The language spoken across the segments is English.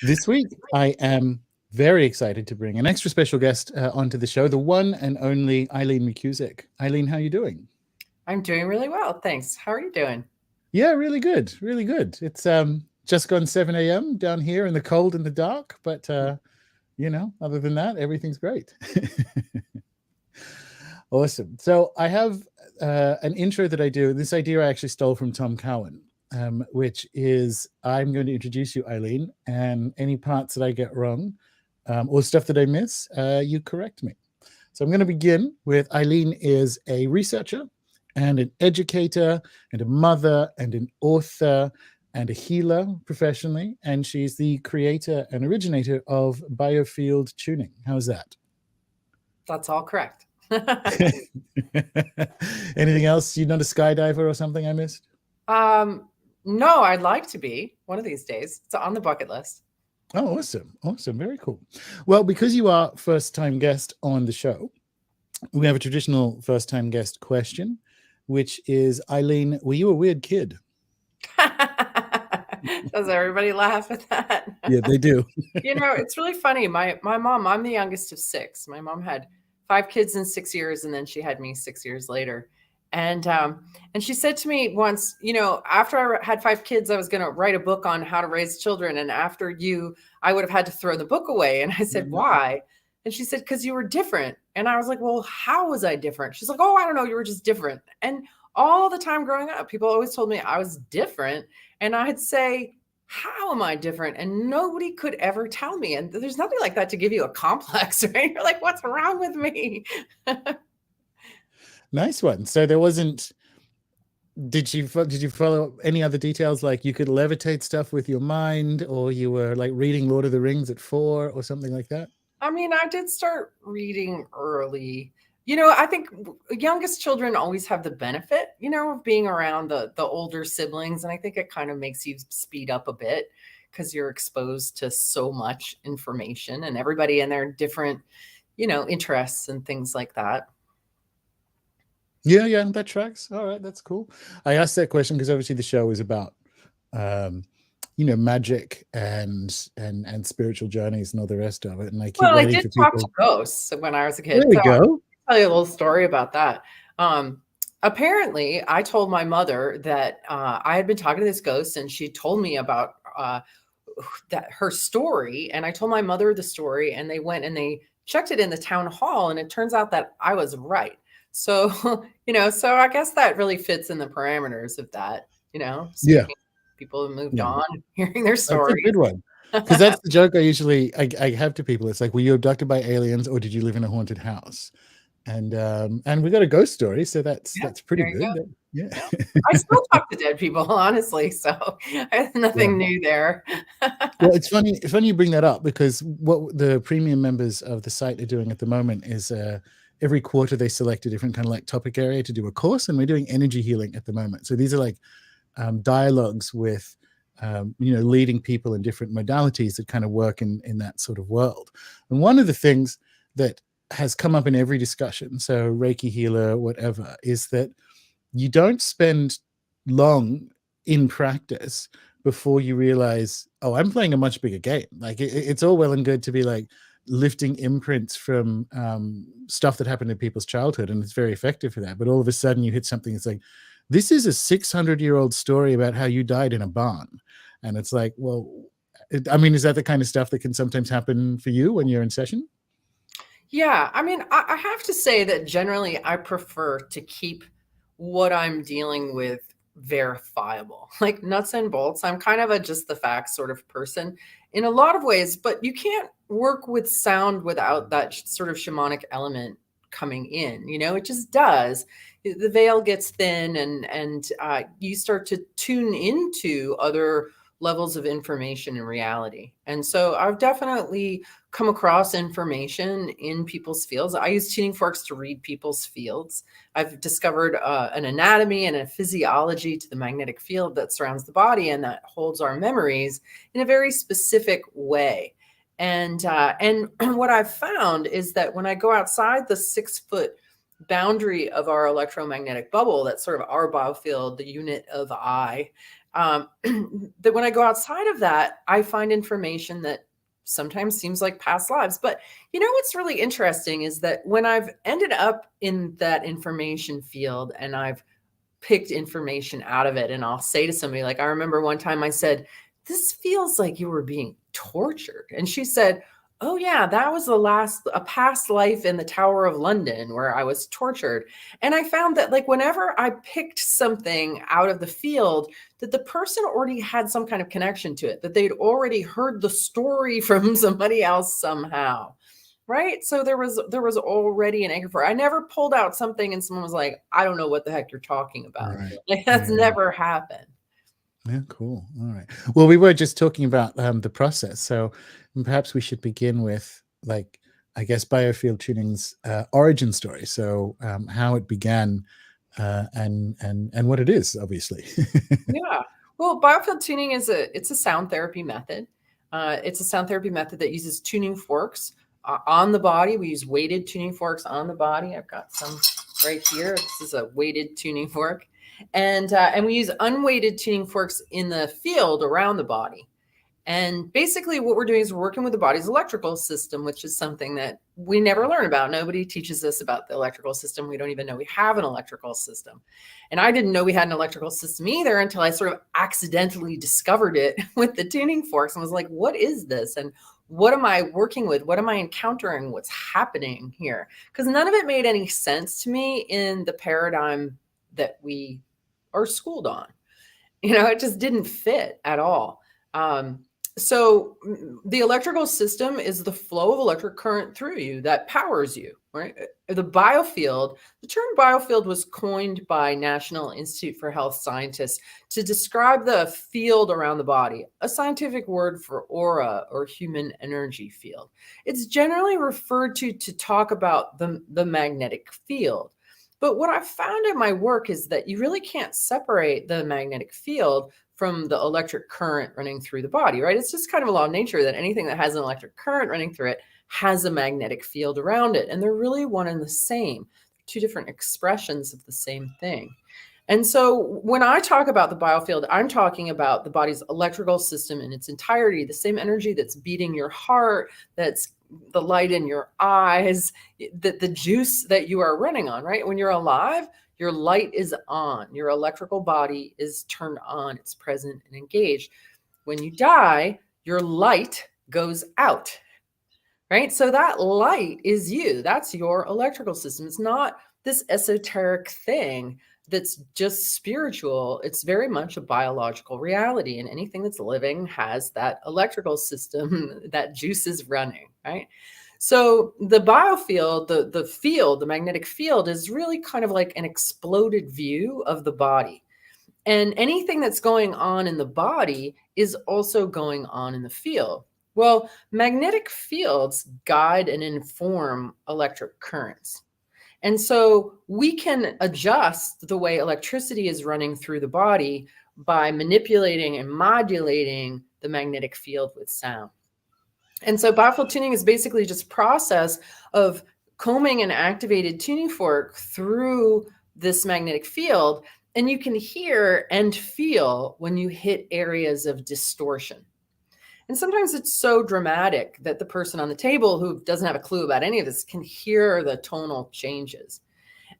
This week, I am very excited to bring an extra special guest onto the show, the one and only Eileen McKusick. Eileen, how are you doing? I'm doing really well, thanks. How are you doing? Yeah, really good, really good. It's just gone 7 a.m. down here in the cold and the dark, but other than that, everything's great. Awesome. So I have an intro that I do. This idea I actually stole from Tom Cowan, which is I'm going to introduce you, Eileen, and any parts that I get wrong or stuff that I miss, you correct me. So I'm going to begin with Eileen is a researcher and an educator and a mother and an author and a healer professionally. And she's the creator and originator of Biofield tuning. How's that? That's all correct. Anything else? You're not a skydiver or something I missed? No, I'd like to be one of these days. It's on the bucket list. Oh, awesome. Awesome. Very cool. Well, because you are first-time guest on the show, we have a traditional first-time guest question, which is, Eileen, were you a weird kid? Does everybody laugh at that? Yeah, they do. It's really funny. My mom, I'm the youngest of 6. My mom had 5 kids in 6 years, and then she had me 6 years later. And she said to me once, after I had 5 kids, I was going to write a book on how to raise children. And after you, I would have had to throw the book away. And I said, why? And she said, because you were different. And I was like, well, how was I different? She's like, oh, I don't know. You were just different. And all the time growing up, people always told me I was different. And I'd say, how am I different? And nobody could ever tell me. And there's nothing like that to give you a complex, right? You're like, what's wrong with me? Nice one. So there wasn't, did you follow any other details? Like you could levitate stuff with your mind, or you were like reading Lord of the Rings at 4 or something like that? I mean, I did start reading early. I think youngest children always have the benefit, of being around the older siblings. And I think it kind of makes you speed up a bit because you're exposed to so much information and everybody and their different, interests and things like that. Yeah, that tracks. All right, that's cool. I asked that question because obviously the show is about magic and spiritual journeys and all the rest of it. And I keep Well, I waiting did for talk people. to ghosts when I was a kid. There we go. I'll tell you a little story about that. Apparently, I told my mother that I had been talking to this ghost, and she told me about that her story. And I told my mother the story, and they went and they checked it in the town hall, and it turns out that I was right. So, so I guess that really fits in the parameters of that, Yeah. People have moved on, hearing their story. That's a good one. Because that's the joke I have to people. It's like, were you abducted by aliens or did you live in a haunted house? And we got a ghost story, so that's pretty good. Yeah. I still talk to dead people, honestly, so nothing new there. Well, it's funny you bring that up, because what the premium members of the site are doing at the moment is every quarter they select a different kind of like topic area to do a course, and we're doing energy healing at the moment. So these are like dialogues with leading people in different modalities that kind of work in that sort of world. And one of the things that has come up in every discussion, so Reiki healer, whatever, is that you don't spend long in practice before you realize, oh, I'm playing a much bigger game. Like it's all well and good to be like lifting imprints from stuff that happened in people's childhood, and it's very effective for that. But all of a sudden you hit something that's like, this is a 600-year-old story about how you died in a barn. And it's like, well, is that the kind of stuff that can sometimes happen for you when you're in session? Yeah, I mean, I have to say that generally I prefer to keep what I'm dealing with verifiable, like nuts and bolts. I'm kind of a just the facts sort of person in a lot of ways, but you can't work with sound without that sort of shamanic element coming in. It just does. The veil gets thin, and you start to tune into other levels of information and reality. And so I've definitely come across information in people's fields. I use tuning forks to read people's fields. I've discovered an anatomy and a physiology to the magnetic field that surrounds the body and that holds our memories in a very specific way. And what I've found is that when I go outside the 6-foot boundary of our electromagnetic bubble, that's sort of our biofield, the unit of I, that when I go outside of that, I find information that sometimes seems like past lives. But you know what's really interesting is that when I've ended up in that information field and I've picked information out of it, and I'll say to somebody, like, I remember one time I said, "This feels like you were being tortured." And she said, "Oh yeah, that was a past life in the Tower of London where I was tortured." And I found that, like, whenever I picked something out of the field, that the person already had some kind of connection to it, that they'd already heard the story from somebody else somehow. Right? So there was already an anchor for it. I never pulled out something and someone was like, "I don't know what the heck you're talking about." Right. Like, that's Yeah. never happened. Yeah, cool. All right. Well, we were just talking about the process, so perhaps we should begin with, like, I guess, biofield tuning's origin story. So how it began, and what it is, obviously. Yeah. Well, biofield tuning it's a sound therapy method. It's a sound therapy method that uses tuning forks on the body. We use weighted tuning forks on the body. I've got some right here. This is a weighted tuning fork, and we use unweighted tuning forks in the field around the body. And basically what we're doing is we're working with the body's electrical system, which is something that we never learn about. Nobody teaches us about the electrical system. We don't even know we have an electrical system. And I didn't know we had an electrical system either until I sort of accidentally discovered it with the tuning forks and was like, what is this? And what am I working with? What am I encountering? What's happening here? Because none of it made any sense to me in the paradigm that we are schooled on. It just didn't fit at all. So the electrical system is the flow of electric current through you that powers you, right? The biofield, the term biofield was coined by National Institute for Health scientists to describe the field around the body, a scientific word for aura or human energy field. It's generally referred to talk about the magnetic field. But what I've found in my work is that you really can't separate the magnetic field from the electric current running through the body, right? It's just kind of a law of nature that anything that has an electric current running through it has a magnetic field around it. And they're really one and the same, two different expressions of the same thing. And so when I talk about the biofield, I'm talking about the body's electrical system in its entirety, the same energy that's beating your heart, that's the light in your eyes, the juice that you are running on, right? When you're alive, your light is on, your electrical body is turned on, it's present and engaged. When you die, your light goes out, right? So that light is you. That's your electrical system. It's not this esoteric thing that's just spiritual. It's very much a biological reality, and anything that's living has that electrical system, that juice is running, right? So the biofield, the field, the magnetic field is really kind of like an exploded view of the body. And anything that's going on in the body is also going on in the field. Well, magnetic fields guide and inform electric currents. And so we can adjust the way electricity is running through the body by manipulating and modulating the magnetic field with sound. And so biofield tuning is basically just a process of combing an activated tuning fork through this magnetic field. And you can hear and feel when you hit areas of distortion. And sometimes it's so dramatic that the person on the table who doesn't have a clue about any of this can hear the tonal changes.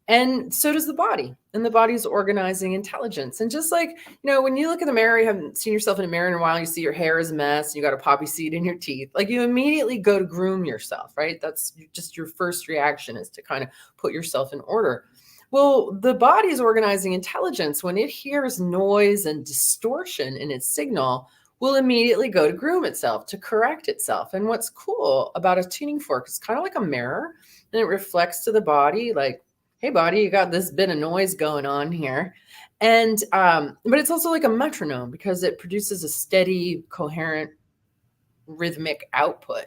And so does the body, and the body's organizing intelligence. And just like, when you look in the mirror, you haven't seen yourself in a mirror in a while, you see your hair is a mess, you got a poppy seed in your teeth, like you immediately go to groom yourself, right? That's just your first reaction, is to kind of put yourself in order. Well, the body's organizing intelligence, when it hears noise and distortion in its signal, will immediately go to groom itself, to correct itself. And what's cool about a tuning fork, it's kind of like a mirror, and it reflects to the body like, hey body, you got this bit of noise going on here. And but it's also like a metronome, because it produces a steady, coherent, rhythmic output.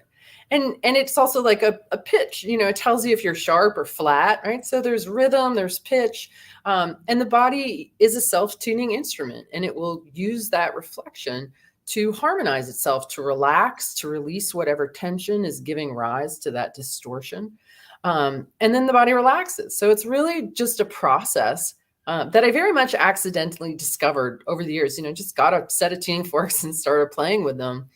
And it's also like a pitch, it tells you if you're sharp or flat, right? So there's rhythm, there's pitch, and the body is a self-tuning instrument, and it will use that reflection to harmonize itself, to relax, to release whatever tension is giving rise to that distortion. And then the body relaxes. So it's really just a process that I very much accidentally discovered over the years. Just got a set of tuning forks and started playing with them,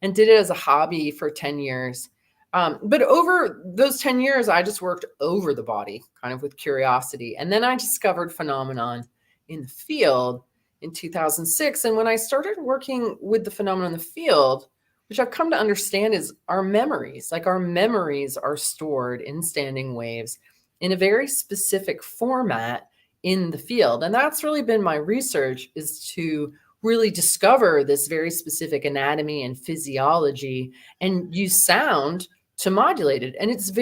and did it as a hobby for 10 years. But over those 10 years, I just worked over the body, kind of with curiosity. And then I discovered phenomenon in the field in 2006. And when I started working with the phenomenon in the field, which I've come to understand is our memories, like our memories are stored in standing waves in a very specific format in the field. And that's really been my research, is to really discover this very specific anatomy and physiology and use sound to modulate it. And it's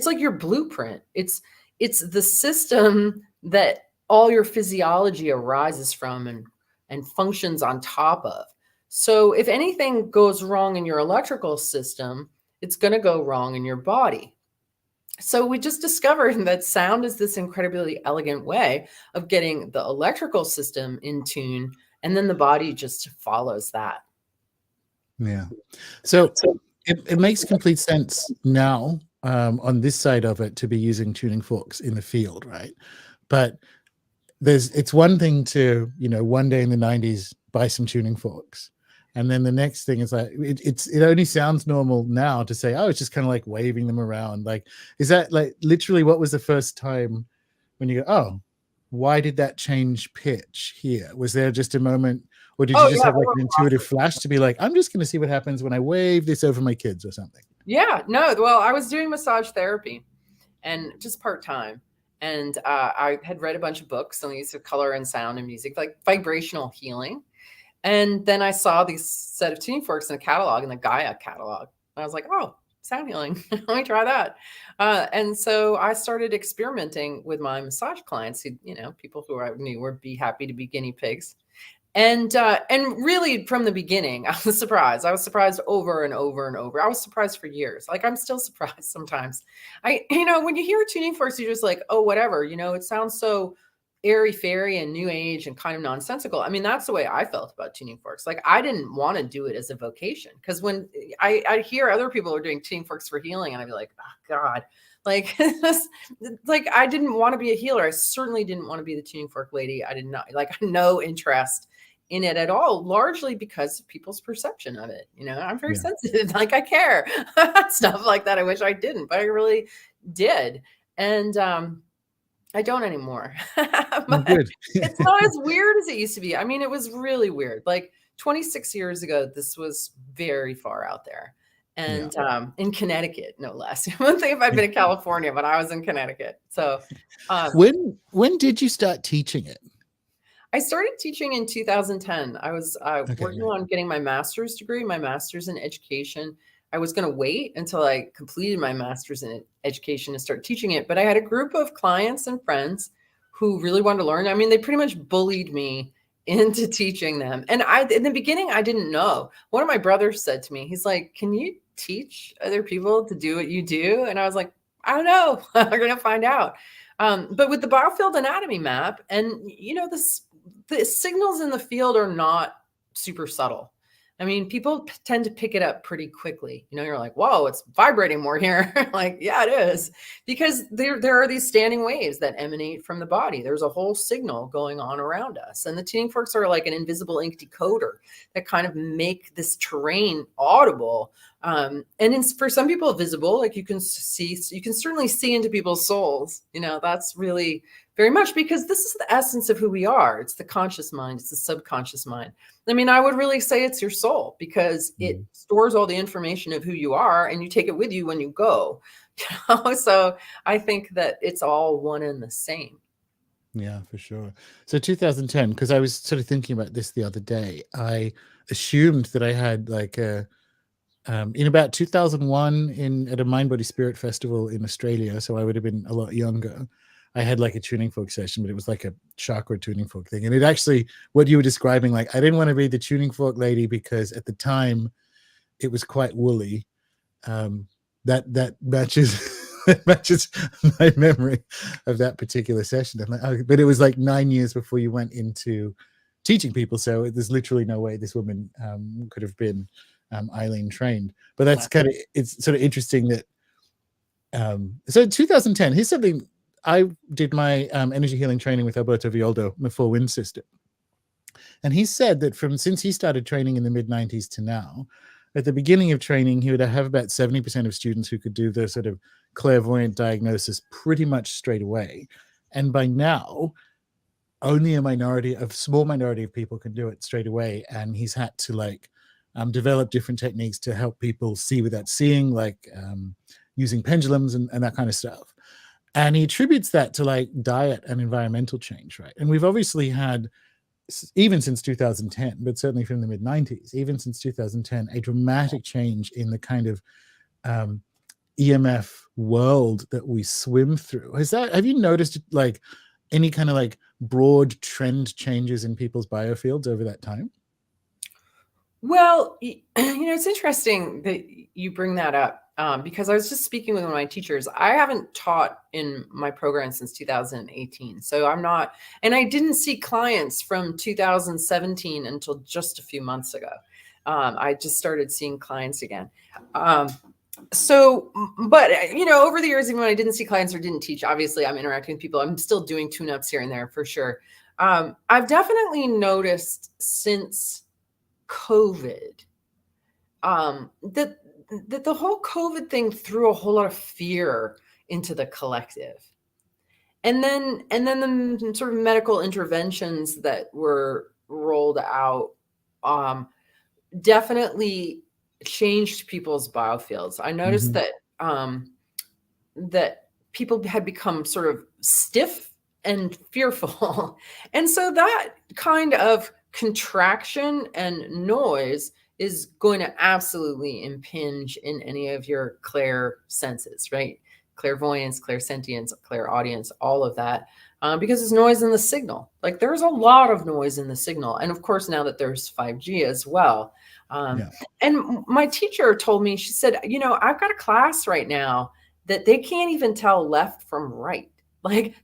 like your blueprint. It's the system that all your physiology arises from and functions on top of. So if anything goes wrong in your electrical system, it's going to go wrong in your body. So we just discovered that sound is this incredibly elegant way of getting the electrical system in tune, and then the body just follows that. Yeah. So it makes complete sense now on this side of it to be using tuning forks in the field, right? But it's one thing to, one day in the 90s buy some tuning forks, and then the next thing is like it only sounds normal now to say, oh, it's just kind of like waving them around. Like, is that like literally what was the first time when you go, oh, why did that change pitch here? Was there just a moment, or did you just have like an intuitive flash to be like, I'm just going to see what happens when I wave this over my kids or something? Yeah, no, well, I was doing massage therapy and just part-time. And I had read a bunch of books on the use of color and sound and music, like vibrational healing. And then I saw these set of tuning forks in a catalog, in the Gaia catalog. And I was like, oh, sound healing. Let me try that. And so I started experimenting with my massage clients, who, people who I knew would be happy to be guinea pigs. And really from the beginning, I was surprised. I was surprised over and over and over. I was surprised for years. Like, I'm still surprised sometimes. When you hear tuning forks, you're just like, oh, whatever, it sounds so airy fairy and new age and kind of nonsensical. I mean, that's the way I felt about tuning forks. Like, I didn't want to do it as a vocation, because when I hear other people are doing tuning forks for healing, and I'd be like, oh God, like, like, I didn't want to be a healer. I certainly didn't want to be the tuning fork lady. I did not, like, no interest in it at all, largely because of people's perception of it. I'm very sensitive. Like, I care stuff like that. I wish I didn't, but I really did. And, I don't anymore. But it's not as weird as it used to be. I mean, it was really weird. Like 26 years ago, this was very far out there. And in Connecticut, no less. One thing if I'd been in California, but I was in Connecticut. So when did you start teaching it? I started teaching in 2010. I was working on getting my master's degree, my master's in education. I was going to wait until I completed my master's in education to start teaching it. But I had a group of clients and friends who really wanted to learn. I mean, they pretty much bullied me into teaching them. And in the beginning, I didn't know. One of my brothers said to me, he's like, can you teach other people to do what you do? And I was like, I don't know. We're going to find out. But with the Biofield anatomy map, and the signals in the field are not super subtle. I mean, people tend to pick it up pretty quickly. You're like, whoa, it's vibrating more here. Like, yeah, it is. Because there are these standing waves that emanate from the body. There's a whole signal going on around us. And the tuning forks are like an invisible ink decoder that kind of make this terrain audible. And for some people visible, like you can certainly see into people's souls. That's really very much because this is the essence of who we are. It's the conscious mind. It's the subconscious mind. I mean, I would really say it's your soul, because it stores all the information of who you are, and you take it with you when you go. So I think that it's all one and the same. Yeah, for sure. So 2010, because I was sort of thinking about this the other day, I assumed that I had like in about 2001 at a Mind Body Spirit festival in Australia. So I would have been a lot younger. I had like a tuning fork session, but it was like a chakra tuning fork thing. And it actually, what you were describing, like, I didn't want to be the tuning fork lady because at the time it was quite woolly. That matches matches my memory of that particular session. But it was like 9 years before you went into teaching people. So there's literally no way this woman could have been Eileen trained. But that's it's sort of interesting that So in 2010, here's something. I did my energy healing training with Alberto Violdo, my Four Winds system. And he said that since he started training in the mid 90s to now, at the beginning of training, he would have about 70% of students who could do the sort of clairvoyant diagnosis pretty much straight away. And by now, only a small minority of people can do it straight away. And he's had to develop different techniques to help people see without seeing, like using pendulums and that kind of stuff. And he attributes that to diet and environmental change, right? And we've obviously had, even since 2010, but certainly from the mid 90s, even since 2010, a dramatic change in the kind of EMF world that we swim through. Have you noticed any kind of broad trend changes in people's biofields over that time? Well, it's interesting that you bring that up because I was just speaking with one of my teachers. I haven't taught in my program since 2018. So I'm not, and I didn't see clients from 2017 until just a few months ago. I just started seeing clients again. But over the years, even when I didn't see clients or didn't teach, obviously I'm interacting with people. I'm still doing tune-ups here and there for sure. I've definitely noticed since COVID that the whole COVID thing threw a whole lot of fear into the collective. And then the sort of medical interventions that were rolled out definitely changed people's biofields. I noticed that that people had become sort of stiff and fearful. And so that kind of contraction and noise is going to absolutely impinge in any of your clair senses, right? Clairvoyance, clairsentience, clairaudience, all of that, because there's noise in the signal. There's a lot of noise in the signal. And of course, now that there's 5G as well. And my teacher told me, she said, I've got a class right now that they can't even tell left from right.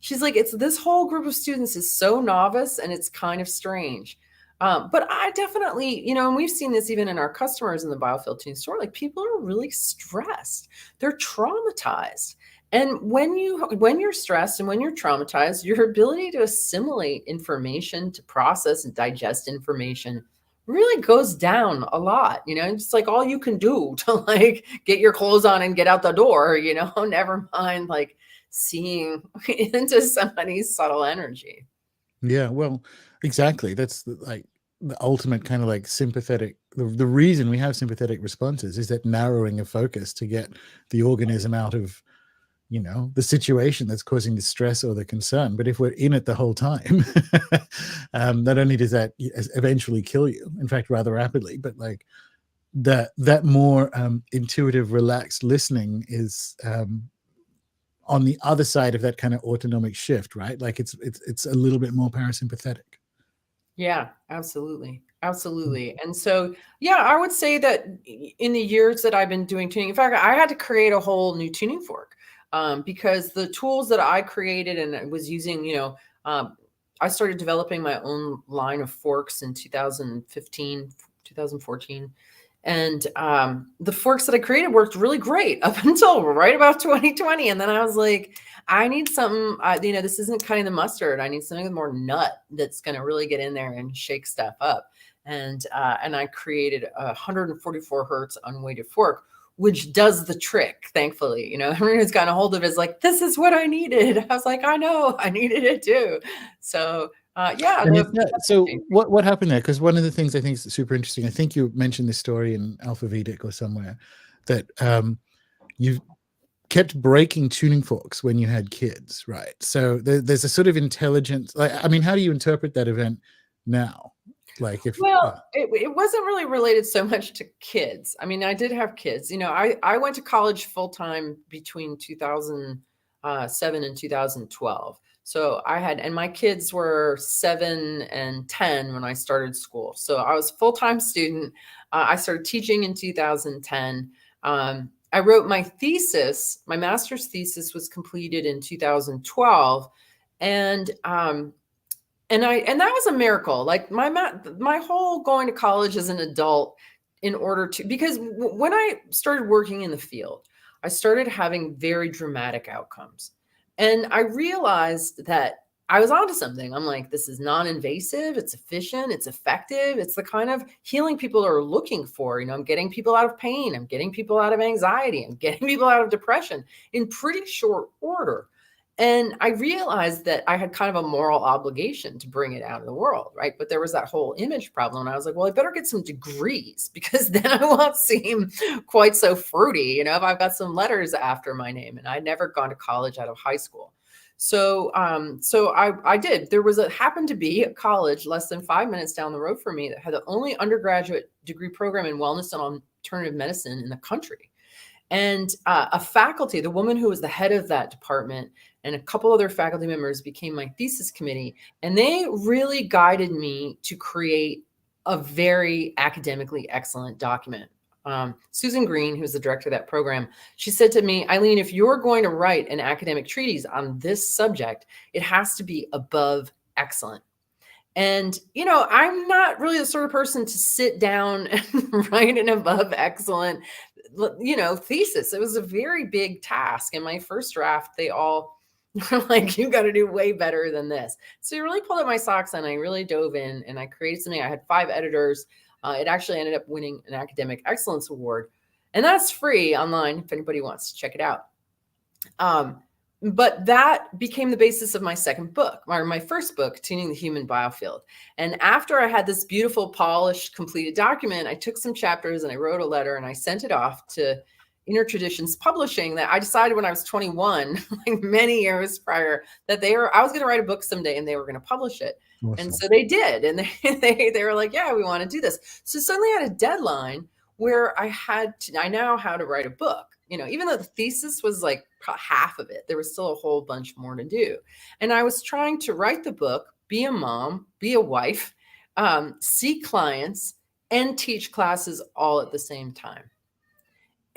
She's like, it's this whole group of students is so novice and it's kind of strange. But I definitely, and we've seen this even in our customers in the Biofield Tune store, people are really stressed. They're traumatized. And when you're stressed and when you're traumatized, your ability to assimilate information, to process and digest information really goes down a lot. It's all you can do to get your clothes on and get out the door, never mind seeing into somebody's subtle energy. Yeah, well, exactly. That's the ultimate kind of sympathetic. The reason we have sympathetic responses is that narrowing of focus to get the organism out of, the situation that's causing the stress or the concern. But if we're in it the whole time, not only does that eventually kill you, in fact, rather rapidly, but that more intuitive, relaxed listening is on the other side of that kind of autonomic shift, right? It's a little bit more parasympathetic. Yeah, absolutely. Absolutely. And so, I would say that in the years that I've been doing tuning, in fact, I had to create a whole new tuning fork because the tools that I created and was using, I started developing my own line of forks in 2015, 2014. And the forks that I created worked really great up until right about 2020. And then I was like, I need something, this isn't cutting the mustard. I need something with more nut that's going to really get in there and shake stuff up. And I created a 144 hertz unweighted fork, which does the trick, thankfully. Everyone who's gotten a hold of it is like, this is what I needed. I was like, I know, I needed it too. So so what happened there? Because one of the things I think is super interesting, I think you mentioned this story in Alpha Vedic or somewhere, that you kept breaking tuning forks when you had kids, right? So there's a sort of intelligence. How do you interpret that event now? It wasn't really related so much to kids. I did have kids. I went to college full time between 2007 and 2012. So and my kids were 7 and 10 when I started school. So I was a full-time student. I started teaching in 2010. I wrote my thesis. My master's thesis was completed in 2012. And that was a miracle. My whole going to college as an adult because when I started working in the field, I started having very dramatic outcomes. And I realized that I was onto something. I'm like, this is non-invasive, it's efficient, it's effective, it's the kind of healing people are looking for. You know, I'm getting people out of pain, I'm getting people out of anxiety, I'm getting people out of depression in pretty short order. And I realized that I had kind of a moral obligation to bring it out in the world, right? But there was that whole image problem. And I was like, well, I better get some degrees because then I won't seem quite so fruity, you know, if I've got some letters after my name. And I'd never gone to college out of high school. So I did. There was happened to be a college less than 5 minutes down the road from me that had the only undergraduate degree program in wellness and alternative medicine in the country. And a faculty, the woman who was the head of that department, and a couple other faculty members became my thesis committee. And they really guided me to create a very academically excellent document. Susan Green, who's the director of that program, she said to me, Eileen, if you're going to write an academic treatise on this subject, it has to be above excellent. And, you know, I'm not really the sort of person to sit down and write an above excellent, you know, thesis. It was a very big task. In my first draft, they all were like, you got to do way better than this. So I really pulled up my socks and I really dove in and I created something. I had 5 editors. It actually ended up winning an academic excellence award. And that's free online if anybody wants to check it out. But that became the basis of my second book, or my first book, Tuning the Human Biofield. And after I had this beautiful, polished, completed document, I took some chapters and I wrote a letter and I sent it off to Inner Traditions Publishing that I decided when I was 21, like many years prior, that I was going to write a book someday and they were going to publish it. Awesome. And so they did. And they were like, yeah, we want to do this. So suddenly I had a deadline where I now how to write a book. You know, even though the thesis was like half of it, there was still a whole bunch more to do. And I was trying to write the book, be a mom, be a wife, see clients, and teach classes all at the same time.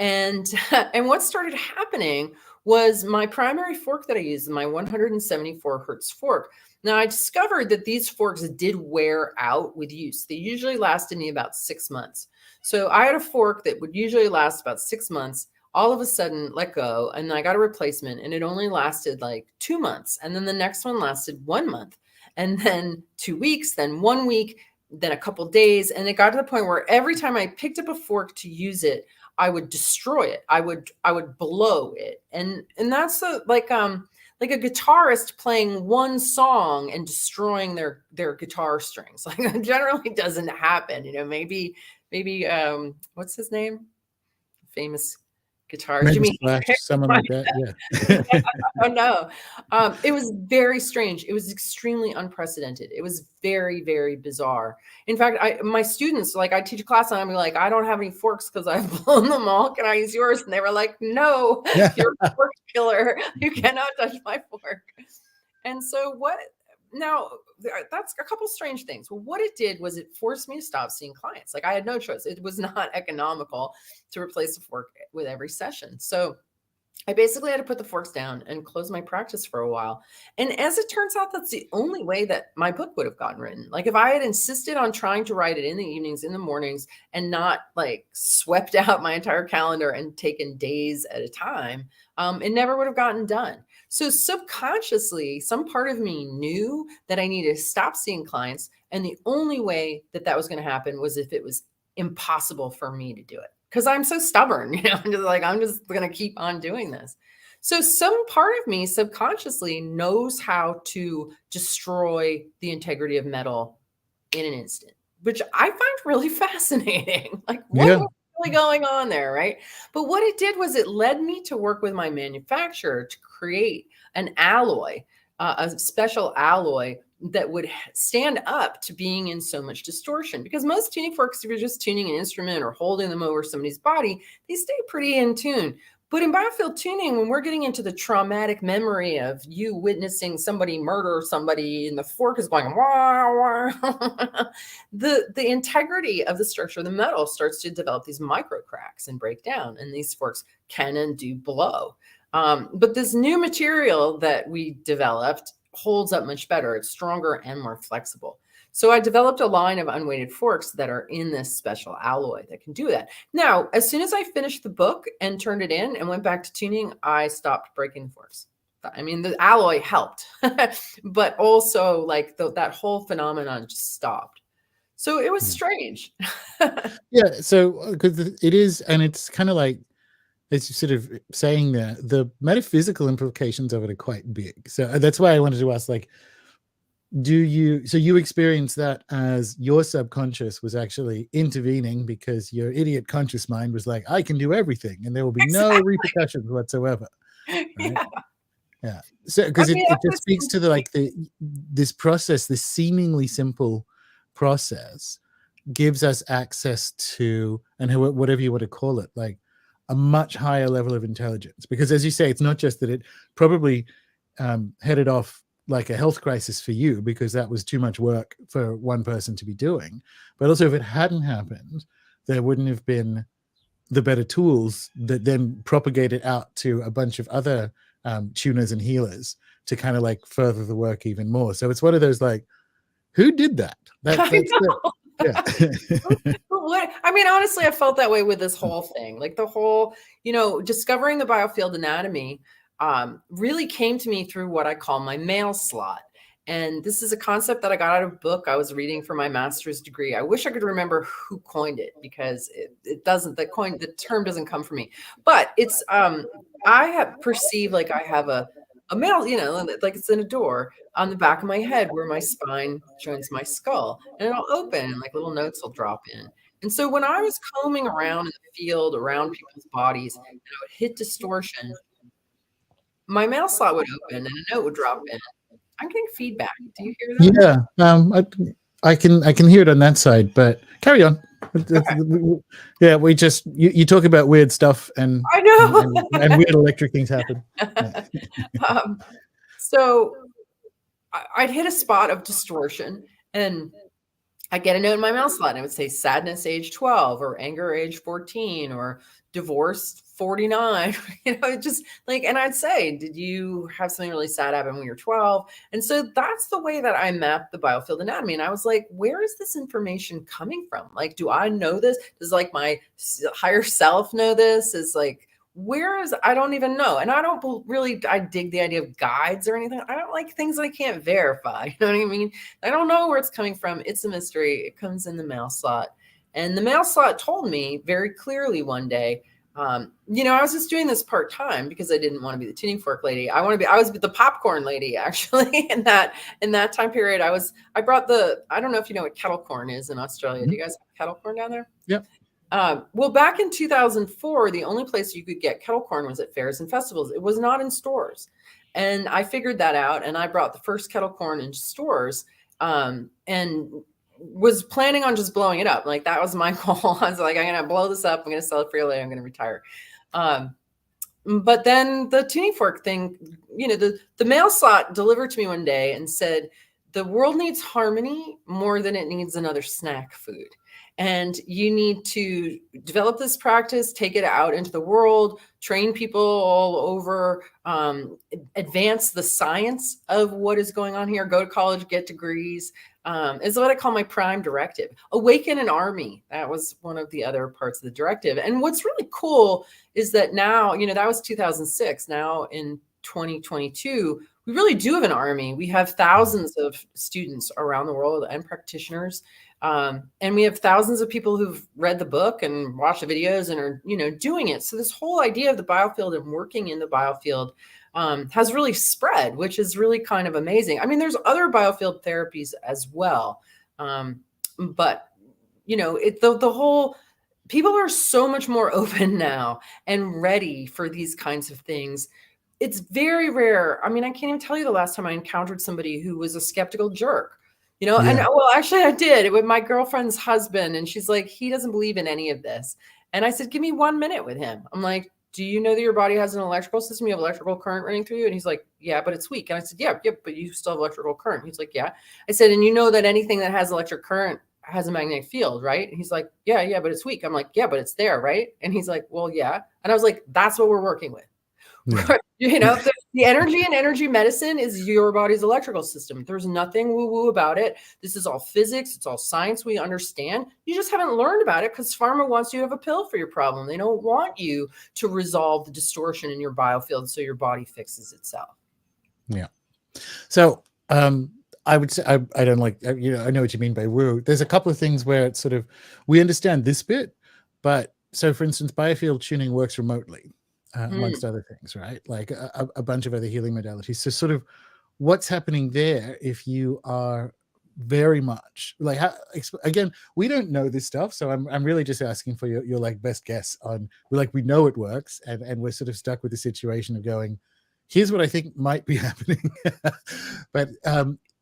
And what started happening was my primary fork that I used, my 174 hertz fork. Now I discovered that these forks did wear out with use. They usually lasted me about 6 months. So I had a fork that would usually last about 6 months, all of a sudden let go. And I got a replacement and it only lasted like 2 months. And then the next one lasted 1 month and then 2 weeks, then 1 week, then a couple days. And it got to the point where every time I picked up a fork to use it, I would destroy it. I would blow it. And that's like a guitarist playing one song and destroying their guitar strings. Like it generally doesn't happen. You know, maybe what's his name? Famous guitar, Jimmy, someone like that. Yeah. Oh no, it was very strange. It was extremely unprecedented. It was very, very bizarre. In fact, my students, like I teach a class and I'm like, I don't have any forks because I've blown them all. Can I use yours? And they were like, no, you're a fork killer. You cannot touch my fork. And so now that's a couple strange things. Well, what it did was it forced me to stop seeing clients. Like I had no choice. It was not economical to replace the fork with every session. So I basically had to put the forks down and close my practice for a while. And as it turns out, that's the only way that my book would have gotten written. Like if I had insisted on trying to write it in the evenings, in the mornings, and not like swept out my entire calendar and taken days at a time, it never would have gotten done. So subconsciously, some part of me knew that I needed to stop seeing clients. And the only way that that was going to happen was if it was impossible for me to do it. Because I'm so stubborn, you know, I'm just going to keep on doing this. So some part of me subconsciously knows how to destroy the integrity of metal in an instant, which I find really fascinating. Like what was really going on there, right? But what it did was it led me to work with my manufacturer to create an alloy, a special alloy that would stand up to being in so much distortion. Because most tuning forks, if you're just tuning an instrument or holding them over somebody's body, they stay pretty in tune. But in biofield tuning, when we're getting into the traumatic memory of you witnessing somebody murder somebody and the fork is going, wah, wah, the integrity of the structure of the metal starts to develop these micro cracks and break down. And these forks can and do blow. But this new material that we developed holds up much better. It's stronger and more flexible. So I developed a line of unweighted forks that are in this special alloy that can do that. Now, as soon as I finished the book and turned it in and went back to tuning, I stopped breaking forks. I mean, the alloy helped, but also like that whole phenomenon just stopped. So it was strange. Yeah. So because it is, and it's kind of like, as you sort of saying there, the metaphysical implications of it are quite big. So that's why I wanted to ask, like, so you experience that as your subconscious was actually intervening because your idiot conscious mind was like, I can do everything and there will be no repercussions whatsoever. Right? Yeah. So because it just speaks to this process, this seemingly simple process gives us access to, and whatever you want to call it, like a much higher level of intelligence. Because as you say, it's not just that it probably headed off like a health crisis for you because that was too much work for one person to be doing, but also if it hadn't happened, there wouldn't have been the better tools that then propagate it out to a bunch of other tuners and healers to kind of like further the work even more. So it's one of those like, who did that? Yeah. I mean, honestly, I felt that way with this whole thing. Like the whole, discovering the biofield anatomy really came to me through what I call my mail slot. And this is a concept that I got out of a book I was reading for my master's degree. I wish I could remember who coined it because the term doesn't come from me. But it's, I have perceived like I have a mail, like it's in a door on the back of my head where my spine joins my skull, and it'll open and like little notes will drop in. And so when I was combing around in the field around people's bodies and I would hit distortion, my mail slot would open and a note would drop in. I'm getting feedback. Do you hear that? Yeah. I can hear it on that side, but carry on. Okay. Yeah, we just you talk about weird stuff and I know and weird electric things happen. So I'd hit a spot of distortion and I get a note in my mail slot and it would say sadness age 12 or anger age 14 or divorce 49, just like, and I'd say, did you have something really sad happen when you're 12? And so that's the way that I mapped the biofield anatomy. And I was like, where is this information coming from? Like, do I know this? Does like my higher self know this? Is like, I don't even know. And I don't really, I dig the idea of guides or anything. I don't like things that I can't verify. You know what I mean? I don't know where it's coming from. It's a mystery. It comes in the mail slot. And the mail slot told me very clearly one day, I was just doing this part-time because I didn't want to be the tuning fork lady. I was the popcorn lady actually in that time period. I brought I don't know if you know what kettle corn is in Australia. Mm-hmm. Do you guys have kettle corn down there? Yep. Well, back in 2004, the only place you could get kettle corn was at fairs and festivals. It was not in stores. And I figured that out. And I brought the first kettle corn in stores and was planning on just blowing it up. Like that was my goal. I was like, I'm going to blow this up. I'm going to sell it for you later. I'm going to retire. But then the tuning fork thing, the mail slot delivered to me one day and said, the world needs harmony more than it needs another snack food. And you need to develop this practice, take it out into the world, train people all over, advance the science of what is going on here, go to college, get degrees, is what I call my prime directive. Awaken an army. That was one of the other parts of the directive. And what's really cool is that now, that was 2006. Now in 2022, we really do have an army. We have thousands of students around the world and practitioners. And we have thousands of people who've read the book and watched the videos and are, doing it. So this whole idea of the biofield and working in the biofield has really spread, which is really kind of amazing. I mean, there's other biofield therapies as well. But, the whole, people are so much more open now and ready for these kinds of things. It's very rare. I mean, I can't even tell you the last time I encountered somebody who was a skeptical jerk. Yeah. And well, actually I did it with my girlfriend's husband. And she's like, he doesn't believe in any of this. And I said, give me 1 minute with him. I'm like, do you know that your body has an electrical system? You have electrical current running through you? And he's like, yeah, but it's weak. And I said, yeah, but you still have electrical current. He's like, yeah. I said, and you know that anything that has electric current has a magnetic field, right? And he's like, yeah, but it's weak. I'm like, yeah, but it's there, right? And he's like, well, yeah. And I was like, that's what we're working with. Yeah. The energy in energy medicine is your body's electrical system. There's nothing woo-woo about it. This is all physics. It's all science. We understand. You just haven't learned about it because pharma wants you to have a pill for your problem. They don't want you to resolve the distortion in your biofield so your body fixes itself. Yeah. So I would say I don't like, I know what you mean by woo. There's a couple of things where it's sort of, we understand this bit, but so for instance, Biofield tuning works remotely, amongst other things, right? Like a bunch of other healing modalities. So sort of what's happening there if you are very much like, again, we don't know this stuff. So I'm really just asking for your like best guess on, we know it works, and we're sort of stuck with the situation of going, here's what I think might be happening. But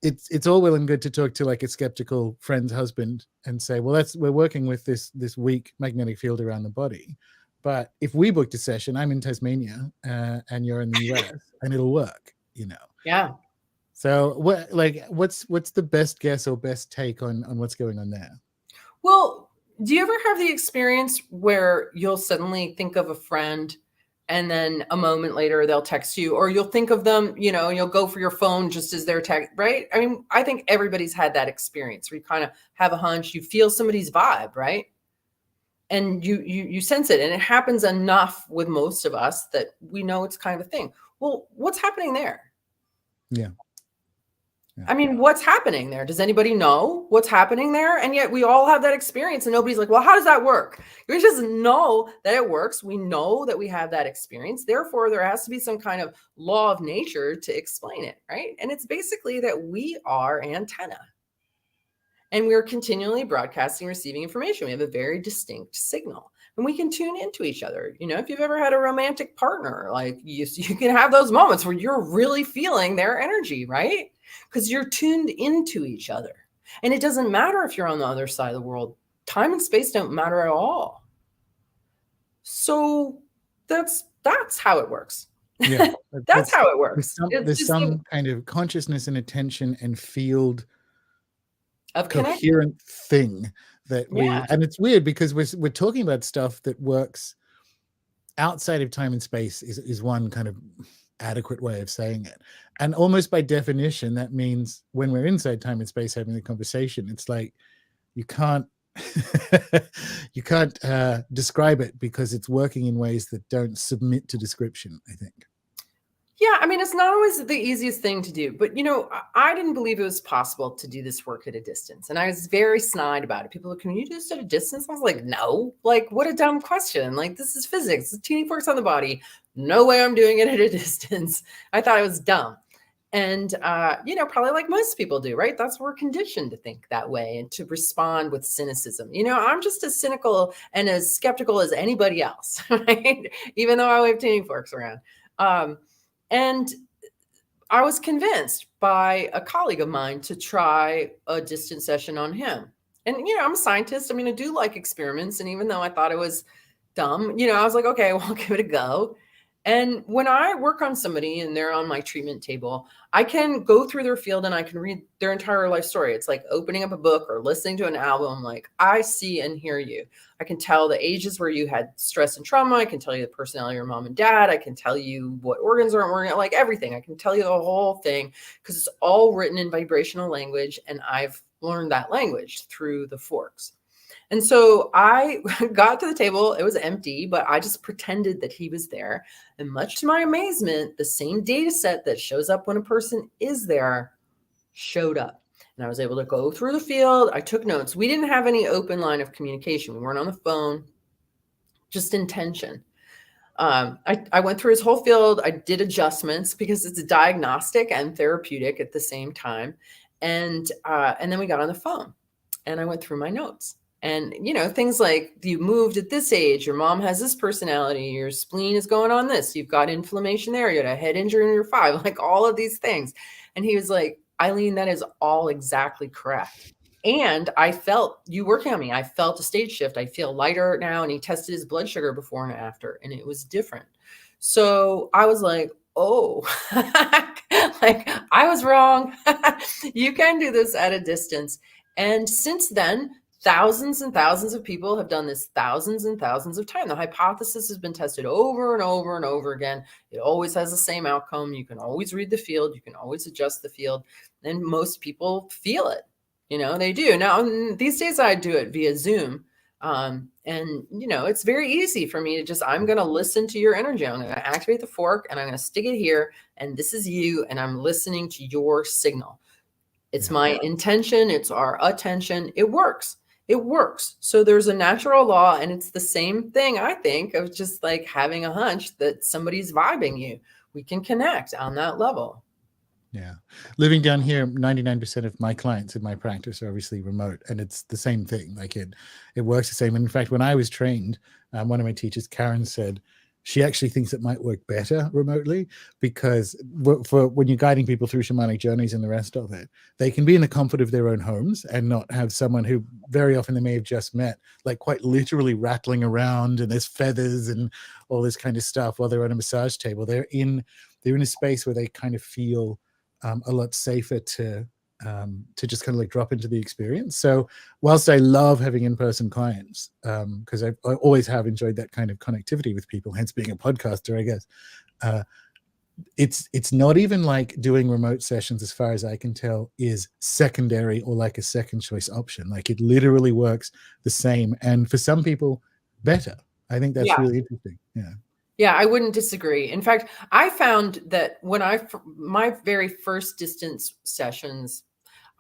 it's all well and good to talk to like a skeptical friend's husband and say, well, we're working with this weak magnetic field around the body. But if we booked a session, I'm in Tasmania and you're in the US, and it'll work, Yeah. So what's the best guess or best take on what's going on there? Well, do you ever have the experience where you'll suddenly think of a friend and then a moment later they'll text you, or you'll think of them, you'll go for your phone just as they're text, right? I mean, I think everybody's had that experience where you kind of have a hunch, you feel somebody's vibe, right? And you sense it, and it happens enough with most of us that we know it's kind of a thing. Well, what's happening there? Yeah. I mean, what's happening there? Does anybody know what's happening there? And yet we all have that experience, and nobody's like, well, how does that work? We just know that it works. We know that we have that experience. Therefore, there has to be some kind of law of nature to explain it, right? And it's basically that we are antenna. And we're continually broadcasting, receiving information. We have a very distinct signal, and we can tune into each other. If you've ever had a romantic partner, like you can have those moments where you're really feeling their energy, right? Because you're tuned into each other. And it doesn't matter if you're on the other side of the world. Time and space don't matter at all. So that's how it works. Yeah. That's how it works. There's some kind of consciousness and attention and field of coherent thing that and it's weird because we're talking about stuff that works outside of time and space is one kind of adequate way of saying it. And almost by definition, that means when we're inside time and space having the conversation, it's like you can't describe it because it's working in ways that don't submit to description, I think. Yeah, I mean, it's not always the easiest thing to do, but I didn't believe it was possible to do this work at a distance. And I was very snide about it. People were like, can you do this at a distance? I was like, no, like, what a dumb question. Like, this is physics. It's tuning forks on the body. No way I'm doing it at a distance. I thought it was dumb. And, probably like most people do, right? That's we're conditioned to think that way and to respond with cynicism. I'm just as cynical and as skeptical as anybody else, right? Even though I wave tuning forks around. And I was convinced by a colleague of mine to try a distance session on him. And, I'm a scientist. I mean, I do like experiments. And even though I thought it was dumb, I was like, okay, well, I'll give it a go. And when I work on somebody and they're on my treatment table, I can go through their field and I can read their entire life story. It's like opening up a book or listening to an album. Like, I see and hear you. I can tell the ages where you had stress and trauma. I can tell you the personality of your mom and dad. I can tell you what organs aren't working, like everything. I can tell you the whole thing because it's all written in vibrational language. And I've learned that language through the forks. And so I got to the table. It was empty, but I just pretended that he was there. And much to my amazement, the same data set that shows up when a person is there showed up. And I was able to go through the field. I took notes. We didn't have any open line of communication. We weren't on the phone, just intention. I went through his whole field. I did adjustments because it's diagnostic and therapeutic at the same time. And then we got on the phone and I went through my notes. And, things like you moved at this age, your mom has this personality, your spleen is going on this, you've got inflammation there, you had a head injury in your 5, like all of these things. And he was like, Eileen, that is all exactly correct. And I felt you working on me. I felt a state shift. I feel lighter now. And he tested his blood sugar before and after, and it was different. So I was like, oh, like I was wrong. You can do this at a distance. And since then, Thousands and thousands of people have done this thousands and thousands of times. The hypothesis has been tested over and over and over again. It always has the same outcome. You can always read the field. You can always adjust the field. And most people feel it. They do. Now, these days I do it via Zoom. And, it's very easy for me to I'm going to listen to your energy. I'm going to activate the fork and I'm going to stick it here. And this is you. And I'm listening to your signal. It's my intention. It's our attention. It works. It works. So there's a natural law, and it's the same thing, I think, of just like having a hunch that somebody's vibing you. We can connect on that level. Yeah. Living down here, 99% of my clients in my practice are obviously remote, and it's the same thing. Like it works the same. And in fact, when I was trained, one of my teachers, Karen, said she actually thinks it might work better remotely, because for when you're guiding people through shamanic journeys and the rest of it, they can be in the comfort of their own homes and not have someone who very often they may have just met, like quite literally rattling around and there's feathers and all this kind of stuff while they're on a massage table. They're in a space where they kind of feel a lot safer to just kind of like drop into the experience. So whilst I love having in-person clients, because I always have enjoyed that kind of connectivity with people, hence being a podcaster, I guess, it's not even like doing remote sessions, as far as I can tell, is secondary or like a second choice option. Like it literally works the same, and for some people better. I think that's really interesting. Yeah, I wouldn't disagree. In fact, I found that when my very first distance sessions,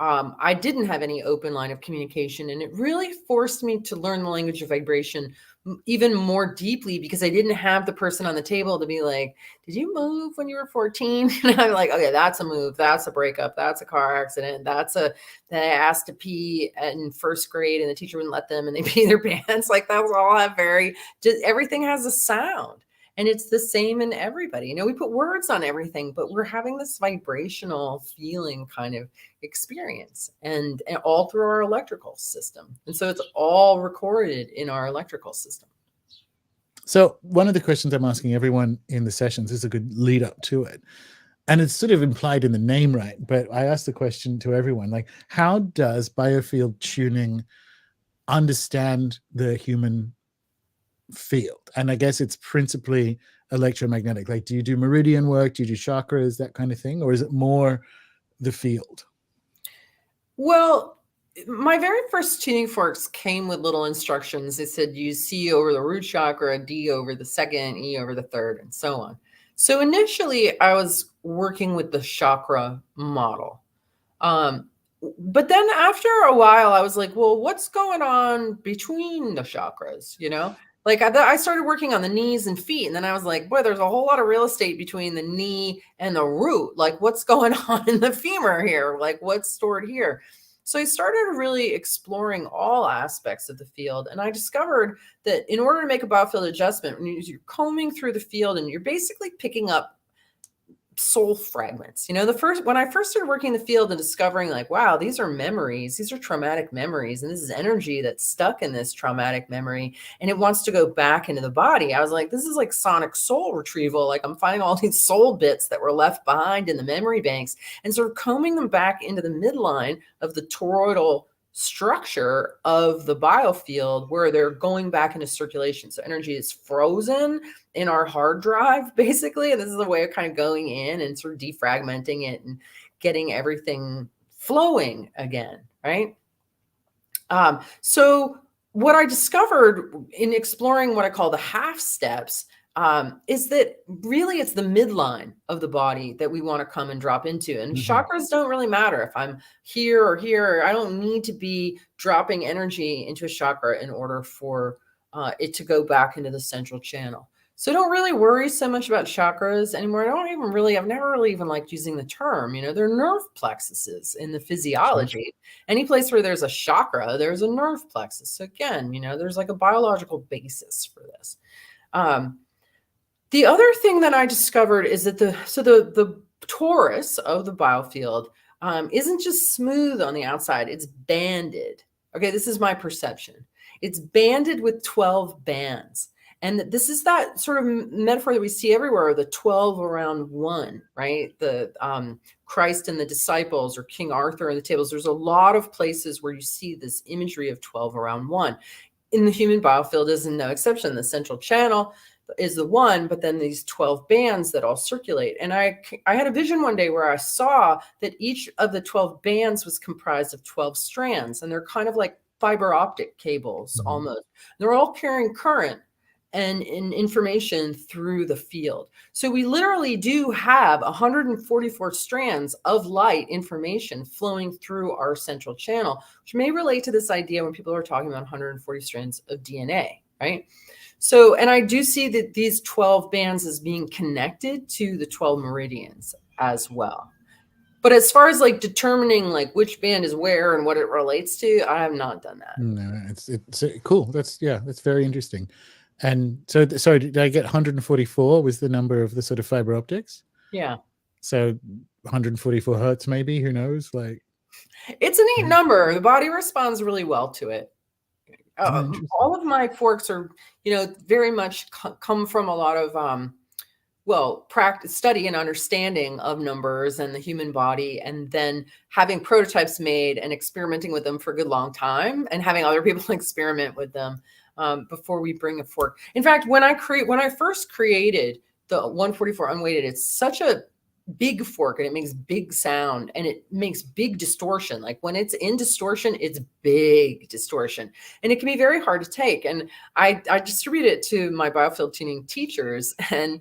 I didn't have any open line of communication, and it really forced me to learn the language of vibration even more deeply, because I didn't have the person on the table to be like, did you move when you were 14? And I'm like, okay, that's a move. That's a breakup. That's a car accident. That I asked to pee in first grade and the teacher wouldn't let them and they pee their pants. Like that was all everything has a sound. And it's the same in everybody. We put words on everything, but we're having this vibrational feeling kind of experience and all through our electrical system. And so it's all recorded in our electrical system. So one of the questions I'm asking everyone in the sessions is a good lead up to it. And it's sort of implied in the name, right? But I asked the question to everyone, like, how does biofield tuning understand the human field? And I guess it's principally electromagnetic. Like, do you do meridian work? Do you do chakras, that kind of thing? Or is it more the field? Well, my very first tuning forks came with little instructions. They said use C over the root chakra, D over the second, E over the third, and so on. So initially I was working with the chakra model. But then after a while, I was like, well, what's going on between the chakras? Like I started working on the knees and feet, and then I was like, boy, there's a whole lot of real estate between the knee and the root. Like what's going on in the femur here? Like what's stored here? So I started really exploring all aspects of the field. And I discovered that in order to make a biofield adjustment, when you're combing through the field and you're basically picking up soul fragments. When I first started working in the field and discovering like, wow, these are memories, these are traumatic memories, and this is energy that's stuck in this traumatic memory and it wants to go back into the body. I was like, this is like sonic soul retrieval. Like I'm finding all these soul bits that were left behind in the memory banks and sort of combing them back into the midline of the toroidal structure of the biofield where they're going back into circulation. So energy is frozen in our hard drive, basically. And this is a way of kind of going in and sort of defragmenting it and getting everything flowing again, right? So what I discovered in exploring what I call the half steps is that really it's the midline of the body that we want to come and drop into. And chakras don't really matter if I'm here or here. I don't need to be dropping energy into a chakra in order for it to go back into the central channel. So I don't really worry so much about chakras anymore. I've never really even liked using the term, they're nerve plexuses in the physiology. Sure. Any place where there's a chakra, there's a nerve plexus. So again, there's like a biological basis for this. The other thing that I discovered is that the torus of the biofield isn't just smooth on the outside, it's banded. Okay, this is my perception. It's banded with 12 bands. And this is that sort of metaphor that we see everywhere, the 12 around one, right? The Christ and the disciples, or King Arthur and the tables. There's a lot of places where you see this imagery of 12 around one. In the human biofield is no exception. The central channel is the one, but then these 12 bands that all circulate. And I had a vision one day where I saw that each of the 12 bands was comprised of 12 strands, and they're kind of like fiber optic cables almost. They're all carrying current and information through the field. So we literally do have 144 strands of light information flowing through our central channel, which may relate to this idea when people are talking about 140 strands of DNA, right? So, and I do see that these 12 bands as being connected to the 12 meridians as well. But as far as like determining like which band is where and what it relates to, I have not done that. No, it's cool. That's very interesting. And so, sorry, did I get 144 was the number of the sort of fiber optics? Yeah. So 144 hertz, maybe, who knows? Like, it's a neat number. The body responds really well to it. All of my forks are, very much come from a lot of, practice, study and understanding of numbers and the human body, and then having prototypes made and experimenting with them for a good long time, and having other people experiment with them before we bring a fork. In fact, when I first created the 144 unweighted, it's such a big fork and it makes big sound and it makes big distortion. Like when it's in distortion, it's big distortion, and it can be very hard to take. And I distribute it to my biofield tuning teachers, and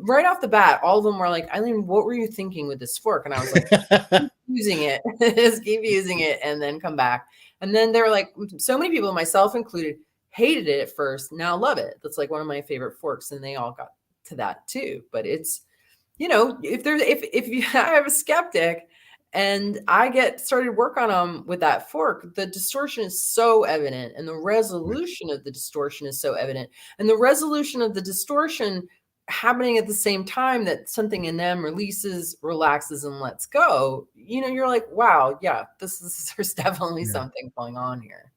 right off the bat, all of them were like, Eileen, what were you thinking with this fork? And I was like, keep using it, just keep using it, and then come back. And then they were like, so many people, myself included, hated it at first, now love it. That's like one of my favorite forks, and they all got to that too. But it's, if you have a skeptic and I started work on them with that fork, the distortion is so evident, and the resolution of the distortion is so evident, and the resolution of the distortion happening at the same time that something in them releases, relaxes, and lets go. You're like, wow, yeah, there's definitely something going on here.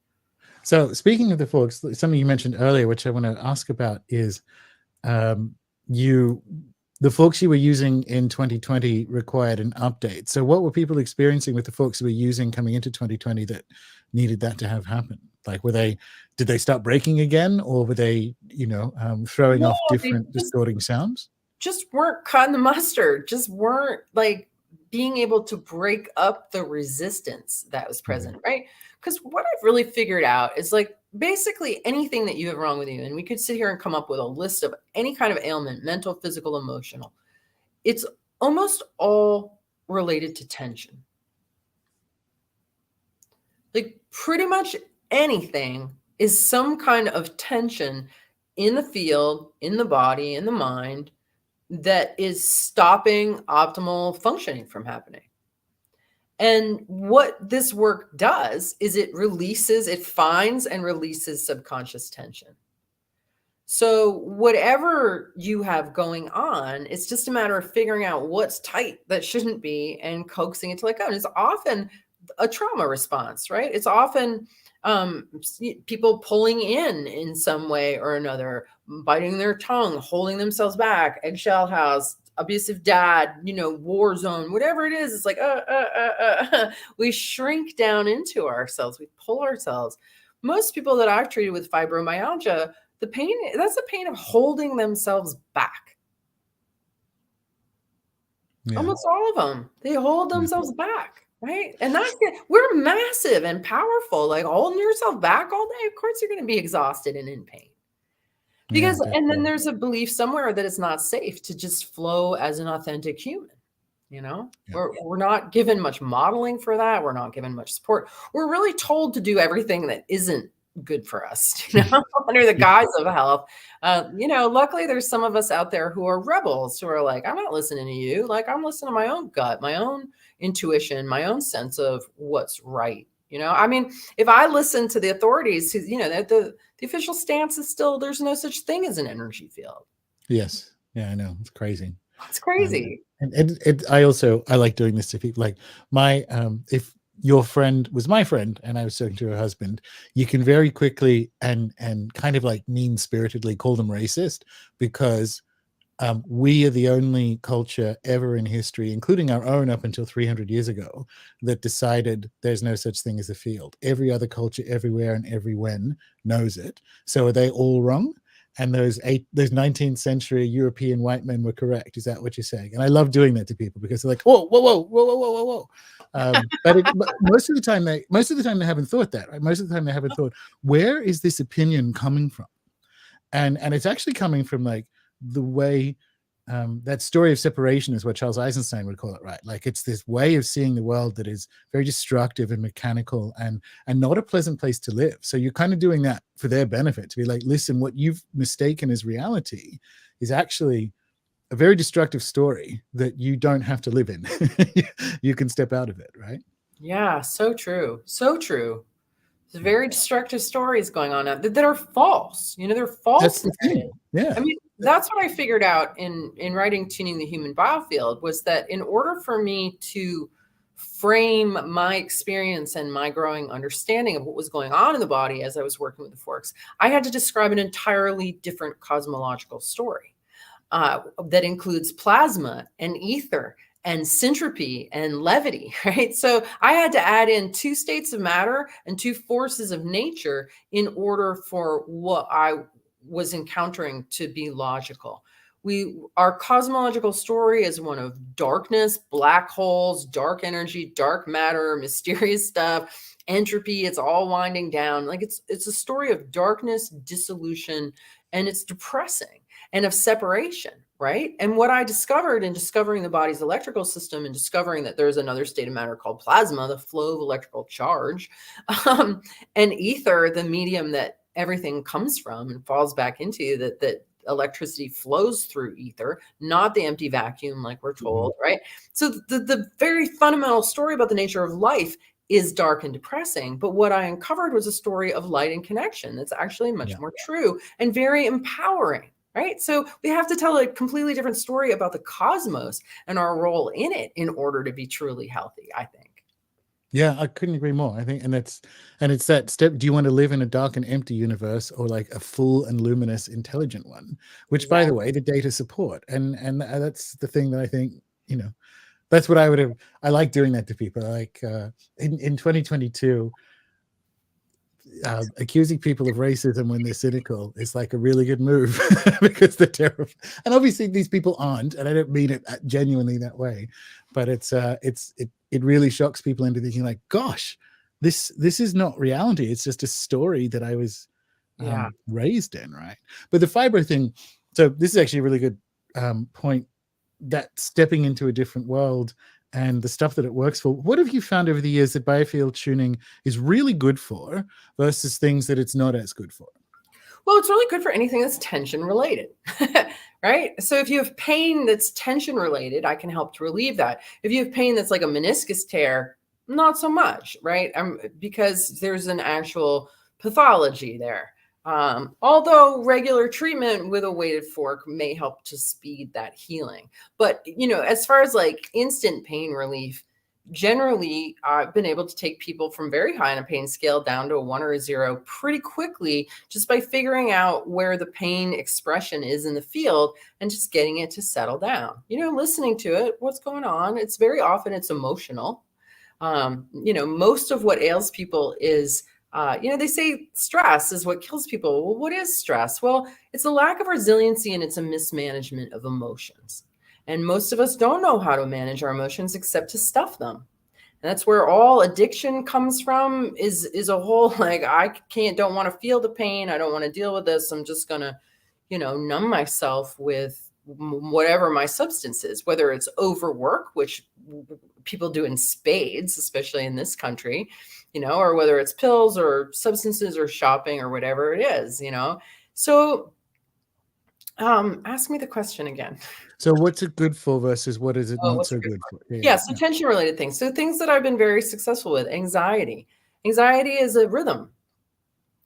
So speaking of the forks, something you mentioned earlier, which I want to ask about, is the forks you were using in 2020 required an update. So what were people experiencing with the forks you were using coming into 2020 that needed that to have happen? Like, did they start breaking again, or were they, throwing off different distorting sounds? Just weren't cutting the mustard, just weren't like being able to break up the resistance that was present, right? Because what I've really figured out is like basically anything that you have wrong with you, and we could sit here and come up with a list of any kind of ailment, mental, physical, emotional, it's almost all related to tension. Like pretty much anything is some kind of tension in the field, in the body, in the mind, that is stopping optimal functioning from happening. And what this work does is it finds and releases subconscious tension. So whatever you have going on, it's just a matter of figuring out what's tight that shouldn't be and coaxing it to let go. And it's often a trauma response, right? It's often people pulling in some way or another, biting their tongue, holding themselves back, eggshell house, abusive dad, war zone, whatever it is. It's like, we shrink down into ourselves. We pull ourselves. Most people that I've treated with fibromyalgia, that's the pain of holding themselves back. Yeah. Almost all of them, they hold themselves back. Right. And we're massive and powerful, like holding yourself back all day. Of course, you're going to be exhausted and in pain. Because, and then there's a belief somewhere that it's not safe to just flow as an authentic human. We're not given much modeling for that. We're not given much support. We're really told to do everything that isn't good for us, under the guise of health. Luckily there's some of us out there who are rebels, who are like, I'm not listening to you. Like, I'm listening to my own gut, my own intuition, my own sense of what's right. I mean, if I listen to the authorities, the official stance is still, there's no such thing as an energy field. Yes. Yeah, I know. It's crazy. It's crazy. And I like doing this to people. Like if your friend was my friend and I was talking to her husband, you can very quickly and kind of like mean-spiritedly call them racist because we are the only culture ever in history, including our own up until 300 years ago, that decided there's no such thing as a field. Every other culture everywhere and every when knows it. So are they all wrong? And those 19th century European white men were correct. Is that what you're saying? And I love doing that to people because they're like, whoa, whoa, whoa, whoa, whoa, whoa, whoa, whoa. But most of the time they haven't thought that. Right? Most of the time they haven't thought, where is this opinion coming from? And it's actually coming from like the way that story of separation is what Charles Eisenstein would call it, right? Like it's this way of seeing the world that is very destructive and mechanical and not a pleasant place to live. So you're kind of doing that for their benefit, to be like, listen, what you've mistaken as reality is actually a very destructive story that you don't have to live in. You can step out of it, right? Yeah, so true. So true. There's very destructive stories going on that are false. You know, they're false. That's the thing. Yeah. I mean, that's what I figured out in writing Tuning the Human Biofield, was that in order for me to frame my experience and my growing understanding of what was going on in the body as I was working with the forks, I had to describe an entirely different cosmological story that includes plasma and ether and syntropy and levity, right? So I had to add in two states of matter and two forces of nature in order for what I was encountering to be logical. Our cosmological story is one of darkness, black holes, dark energy, dark matter, mysterious stuff, entropy. It's all winding down. Like it's a story of darkness, dissolution, and it's depressing, and of separation. Right. And what I discovered in discovering the body's electrical system and discovering that there's another state of matter called plasma, the flow of electrical charge, and ether, the medium that everything comes from and falls back into, that electricity flows through ether, not the empty vacuum like we're told. Right. So the very fundamental story about the nature of life is dark and depressing. But what I uncovered was a story of light and connection that's actually much more true and very empowering. Right. So we have to tell a completely different story about the cosmos and our role in it in order to be truly healthy, I think. Yeah, I couldn't agree more. I think, and it's that step. Do you want to live in a dark and empty universe, or like a full and luminous, intelligent one? Which, by the way, the data support. And that's the thing that I think, that's what I would have. I like doing that to people. Like in 2022. Accusing people of racism when they're cynical is like a really good move because they're terrible. And obviously these people aren't, and I don't mean it genuinely that way, but it really shocks people into thinking like, gosh, this is not reality. It's just a story that I was raised in, right? But the fibro thing, so this is actually a really good point, that stepping into a different world and the stuff that it works for. What have you found over the years that biofield tuning is really good for versus things that it's not as good for? Well, it's really good for anything that's tension related, right? So if you have pain that's tension related, I can help to relieve that. If you have pain that's like a meniscus tear, not so much, right? Because there's an actual pathology there. Although regular treatment with a weighted fork may help to speed that healing. But, as far as like instant pain relief, generally I've been able to take people from very high on a pain scale down to a 1 or a 0 pretty quickly, just by figuring out where the pain expression is in the field and just getting it to settle down, listening to it, what's going on. It's very often it's emotional. Most of what ails people is they say stress is what kills people. Well, what is stress? Well, it's a lack of resiliency and it's a mismanagement of emotions. And most of us don't know how to manage our emotions except to stuff them. And that's where all addiction comes from, is a whole like, don't want to feel the pain. I don't want to deal with this. I'm just going to, numb myself with whatever my substance is, whether it's overwork, which people do in spades, especially in this country, or whether it's pills or substances or shopping or whatever it is, So ask me the question again. So what's it good for versus what is it not so good for? Yeah, so tension related things. So things that I've been very successful with, anxiety. Anxiety is a rhythm.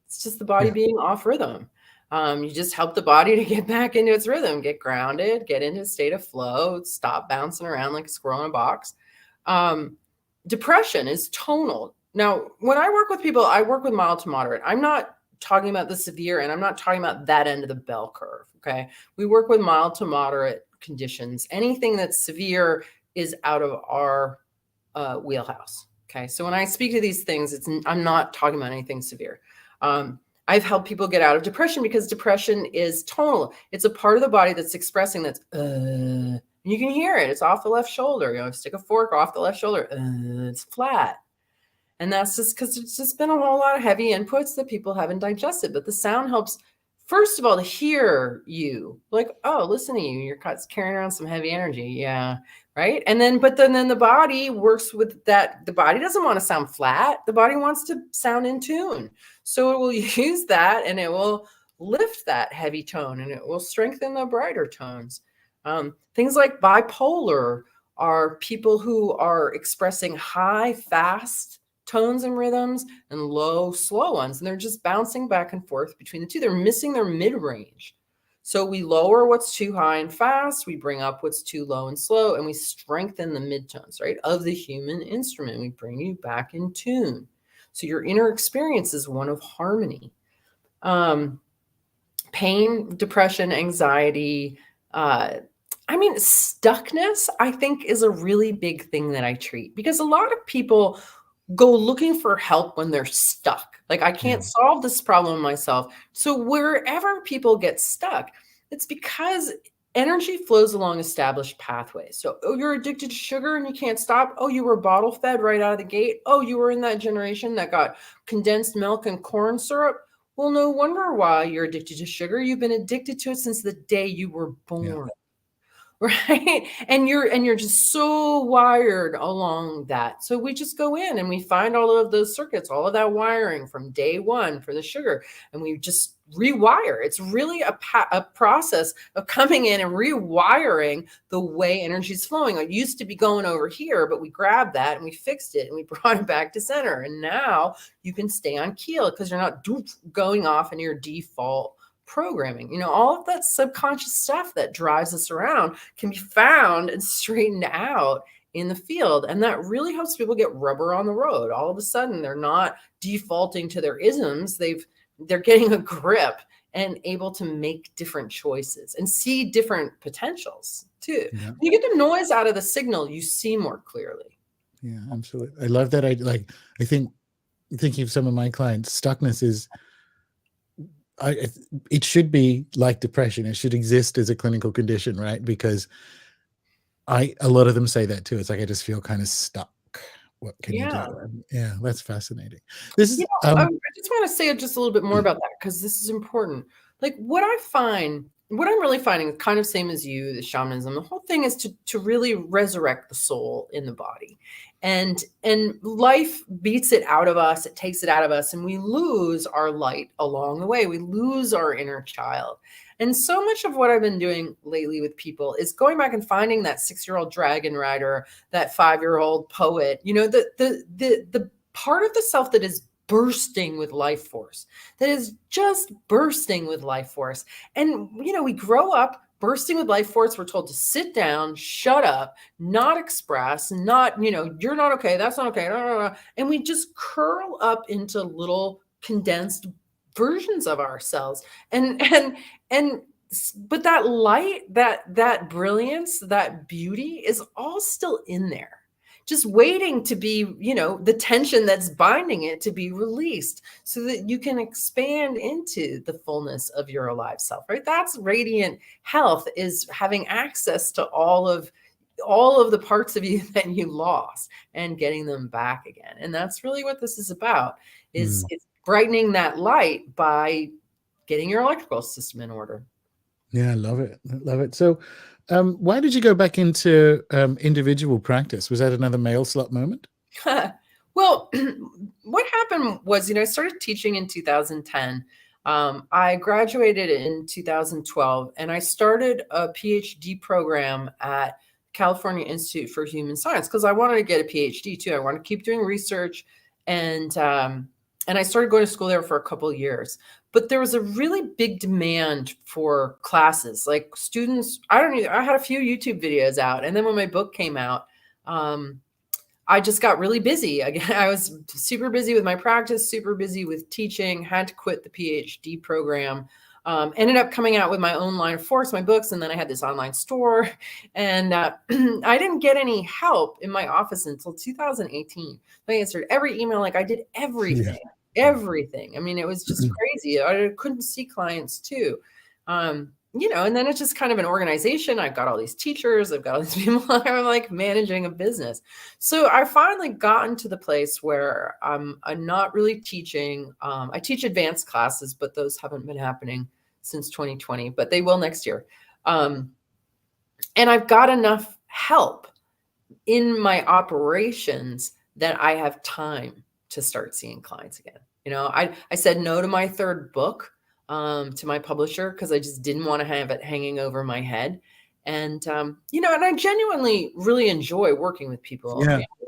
It's just the body being off rhythm. You just help the body to get back into its rhythm, get grounded, get into a state of flow, stop bouncing around like a squirrel in a box. Depression is tonal. Now, when I work with people, I work with mild to moderate. I'm not talking about the severe, and I'm not talking about that end of the bell curve. Okay. We work with mild to moderate conditions. Anything that's severe is out of our wheelhouse. Okay. So when I speak to these things, I'm not talking about anything severe. I've helped people get out of depression because depression is tonal. It's a part of the body that's expressing that's, you can hear it. It's off the left shoulder. You know, stick a fork off the left shoulder. It's flat. And that's just because it's just been a whole lot of heavy inputs that people haven't digested. But the sound helps, first of all, to hear you. Like, oh, listen to you. You're carrying around some heavy energy. Yeah. Right. And then, but then the body works with that. The body doesn't want to sound flat. The body wants to sound in tune. So it will use that, and it will lift that heavy tone, and it will strengthen the brighter tones. Things like bipolar are people who are expressing high, fast tones and rhythms and low, slow ones. And they're just bouncing back and forth between the two. They're missing their mid-range. So we lower what's too high and fast, we bring up what's too low and slow, and we strengthen the midtones, right, of the human instrument. We bring you back in tune. So your inner experience is one of harmony. Pain, depression, anxiety, stuckness, I think, is a really big thing that I treat, because a lot of people go looking for help when they're stuck. Like, I can't solve this problem myself. So wherever people get stuck, it's because energy flows along established pathways. So, oh, you're addicted to sugar and you can't stop. Oh, you were bottle fed right out of the gate. Oh, you were in that generation that got condensed milk and corn syrup. Well, no wonder why you're addicted to sugar. You've been addicted to it since the day you were born. Yeah. Right. And you're just so wired along that. So we just go in and we find all of those circuits, all of that wiring from day one for the sugar, and we just rewire. It's really a process of coming in and rewiring the way energy is flowing. It used to be going over here, but we grabbed that and we fixed it and we brought it back to center. And now you can stay on keel because you're not going off in your default programming. You know, all of that subconscious stuff that drives us around can be found and straightened out in the field. And that really helps people get rubber on the road. All of a sudden, they're not defaulting to their isms. They're getting a grip and able to make different choices and see different potentials too. Yeah. When you get the noise out of the signal, you see more clearly. Yeah, absolutely. I love that. I think thinking of some of my clients, stuckness is, it should be like depression. It should exist as a clinical condition, right? Because a lot of them say that too. It's like, I just feel kind of stuck. What can you do? Yeah, that's fascinating. This is. I just want to say just a little bit more about that, because this is important. Like, what I'm really finding, kind of same as you, the shamanism, the whole thing is to really resurrect the soul in the body. And life beats it out of us, it takes it out of us, and we lose our light along the way. We lose our inner child. And so much of what I've been doing lately with people is going back and finding that 6-year-old dragon rider, that 5-year-old poet, you know, the part of the self that is bursting with life force, that is just bursting with life force. And, you know, we grow up bursting with life force. We're told to sit down, shut up, not express, not, you know, you're not okay, that's not okay. And we just curl up into little condensed versions of ourselves. But that light, that brilliance, that beauty is all still in there, just waiting to be, you know, the tension that's binding it to be released so that you can expand into the fullness of your alive self, right? That's radiant health, is having access to all of the parts of you that you lost and getting them back again. And that's really what this is about, is it's brightening that light by getting your electrical system in order. Yeah, I love it. I love it. So why did you go back into individual practice? Was that another mail slot moment? Well, what happened was, you know, I started teaching in 2010. I graduated in 2012, and I started a PhD program at California Institute for Human Science because I wanted to get a PhD too. I wanted to keep doing research, and I started going to school there for a couple of years. But there was a really big demand for classes, like students. I had a few YouTube videos out. And then when my book came out, I just got really busy. Again, I was super busy with my practice, super busy with teaching, had to quit the PhD program. Ended up coming out with my own line of forks, my books, and then I had this online store. And I didn't get any help in my office until 2018. I answered every email, like I did everything, everything. I mean, it was just crazy. I couldn't see clients too. And then it's just kind of an organization. I've got all these teachers, I've got all these people, I'm like managing a business. So I finally gotten to the place where I'm not really teaching. I teach advanced classes, but those haven't been happening since 2020, but they will next year. And I've got enough help in my operations that I have time to start seeing clients again. I said no to my third book, to my publisher, because I just didn't want to have it hanging over my head. And, and I genuinely really enjoy working with people.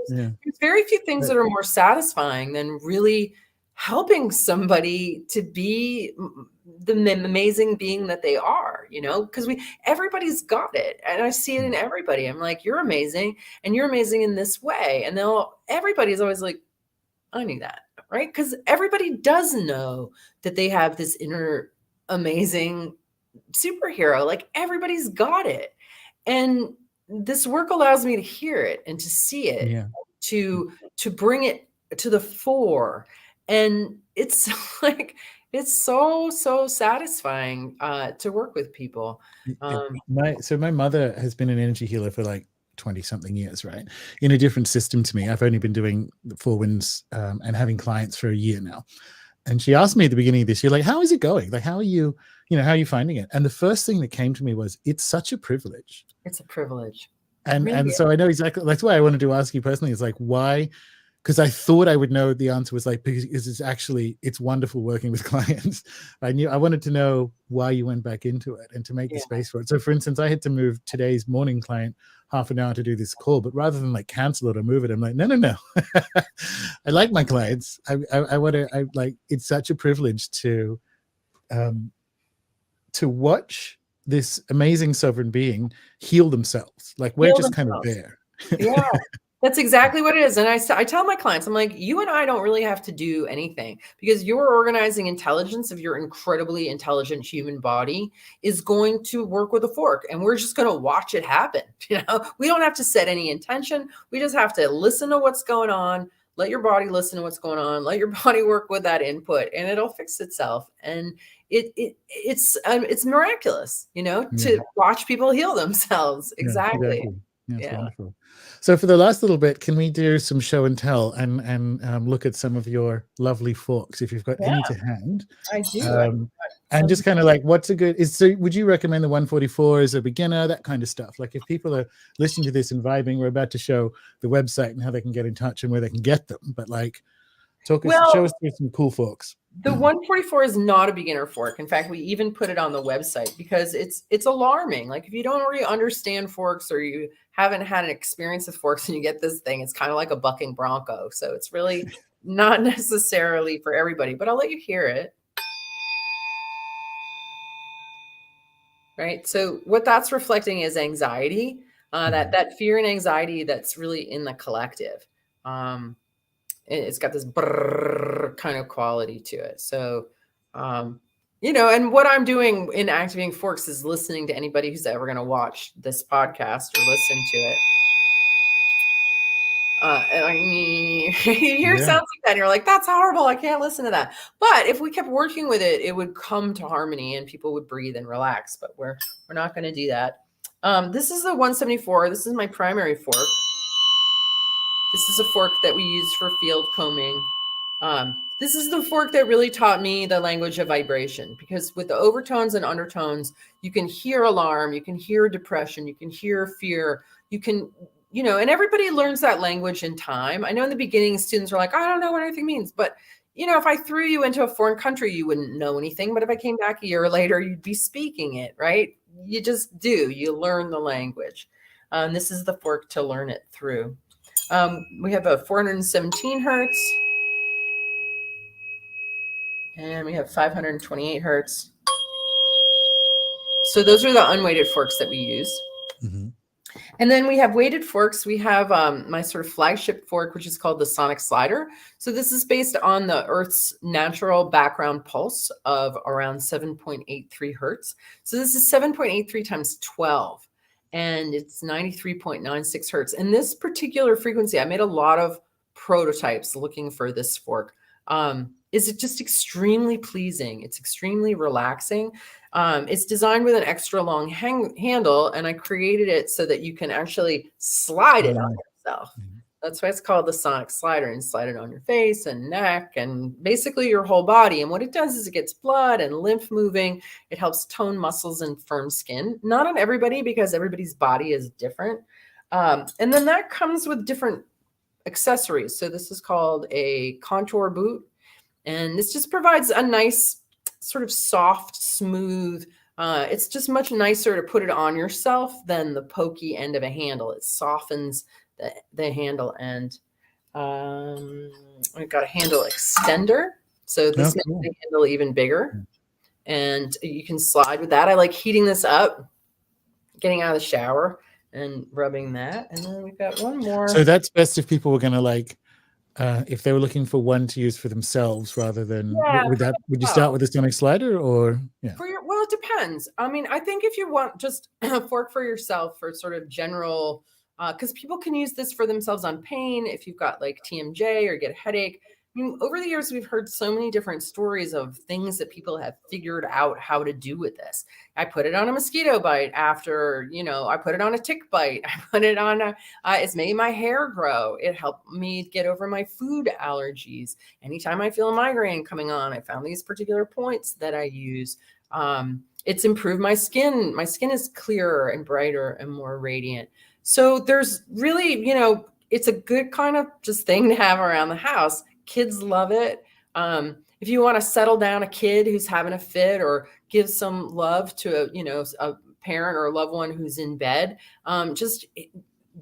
There's very few things that are more satisfying than really helping somebody to be the amazing being that they are, because everybody's got it. And I see it in everybody. I'm like, you're amazing, and you're amazing in this way. And everybody's always like, I knew that, right? Because everybody does know that they have this inner amazing superhero. Like everybody's got it. And this work allows me to hear it and to see it, to bring it to the fore. And it's like, it's so satisfying to work with people. My mother has been an energy healer for like 20 something years, right? In a different system to me. I've only been doing the Four Winds and having clients for a year now. And she asked me at the beginning of this year, like, how is it going? Like, how are you finding it? And the first thing that came to me was, it's such a privilege. It's a privilege. And so I know exactly, that's why I wanted to ask you personally, is like, why? Because I thought I would know the answer was like, because it's wonderful working with clients. I wanted to know why you went back into it and to make the space for it. So for instance, I had to move today's morning client half an hour to do this call, but rather than like cancel it or move it, I'm like, no. I like my clients. It's such a privilege to watch this amazing sovereign being heal themselves. Like we're just kind of there. Yeah. That's exactly what it is. And I tell my clients, I'm like, you and I don't really have to do anything, because your organizing intelligence of your incredibly intelligent human body is going to work with a fork, and we're just going to watch it happen. We don't have to set any intention. We just have to listen to what's going on. Let your body listen to what's going on. Let your body work with that input, and it'll fix itself. And it's miraculous, to watch people heal themselves. Exactly. That's wonderful. So for the last little bit, can we do some show and tell and look at some of your lovely forks, if you've got any to hand? I do. And just kind of like, what's a good, so would you recommend the 144 as a beginner, that kind of stuff? Like if people are listening to this and vibing, we're about to show the website and how they can get in touch and where they can get them. But like, show us through some cool forks. The 144 is not a beginner fork. In fact, we even put it on the website because it's alarming. Like if you don't really understand forks, or you haven't had an experience with forks and you get this thing, it's kind of like a bucking bronco. So it's really not necessarily for everybody, but I'll let you hear it. Right. So what that's reflecting is anxiety, that fear and anxiety that's really in the collective. It's got this brrr kind of quality to it. So, and what I'm doing in activating forks is listening to anybody who's ever going to watch this podcast or listen to it. You hear sounds like that and you're like, that's horrible, I can't listen to that. But if we kept working with it, it would come to harmony and people would breathe and relax. But we're not going to do that. This is the 174. This is my primary fork. This is a fork that we use for field combing. This is the fork that really taught me the language of vibration, because with the overtones and undertones, you can hear alarm, you can hear depression, you can hear fear, you can, and everybody learns that language in time. I know in the beginning, students are like, I don't know what anything means, but if I threw you into a foreign country, you wouldn't know anything. But if I came back a year later, you'd be speaking it, right? You just do, you learn the language. This is the fork to learn it through. We have a 417 hertz, and we have 528 hertz. So those are the unweighted forks that we use. Mm-hmm. And then we have weighted forks. We have my sort of flagship fork, which is called the sonic slider. So this is based on the Earth's natural background pulse of around 7.83 hertz. So this is 7.83 times 12, and it's 93.96 hertz. And this particular frequency, I made a lot of prototypes looking for this fork. Is it just extremely pleasing? It's extremely relaxing. It's designed with an extra long handle, and I created it so that you can actually slide it on yourself. That's why it's called the sonic slider, and slide it on your face and neck and basically your whole body. And what it does is it gets blood and lymph moving. It helps tone muscles and firm skin. Not on everybody, because everybody's body is different. And then that comes with different accessories. So this is called a contour boot. And this just provides a nice sort of soft, smooth, it's just much nicer to put it on yourself than the pokey end of a handle. It softens the handle end. I've got a handle extender. So this makes the handle even bigger. And you can slide with that. I like heating this up, getting out of the shower and rubbing that. And then we've got one more. So that's best if people were going to like, if they were looking for one to use for themselves rather than, would you start with a sonic slider or? Yeah. Well, it depends. I mean, I think if you want just a fork for yourself for sort of general, because people can use this for themselves on pain. If you've got like TMJ or get a headache. I mean, over the years, we've heard so many different stories of things that people have figured out how to do with this. I put it on a mosquito bite after, I put it on a tick bite. I put it on it's made my hair grow. It helped me get over my food allergies. Anytime I feel a migraine coming on, I found these particular points that I use. It's improved my skin. My skin is clearer and brighter and more radiant. So there's really, it's a good kind of just thing to have around the house. Kids love it. If you want to settle down a kid who's having a fit or give some love to a parent or a loved one who's in bed, just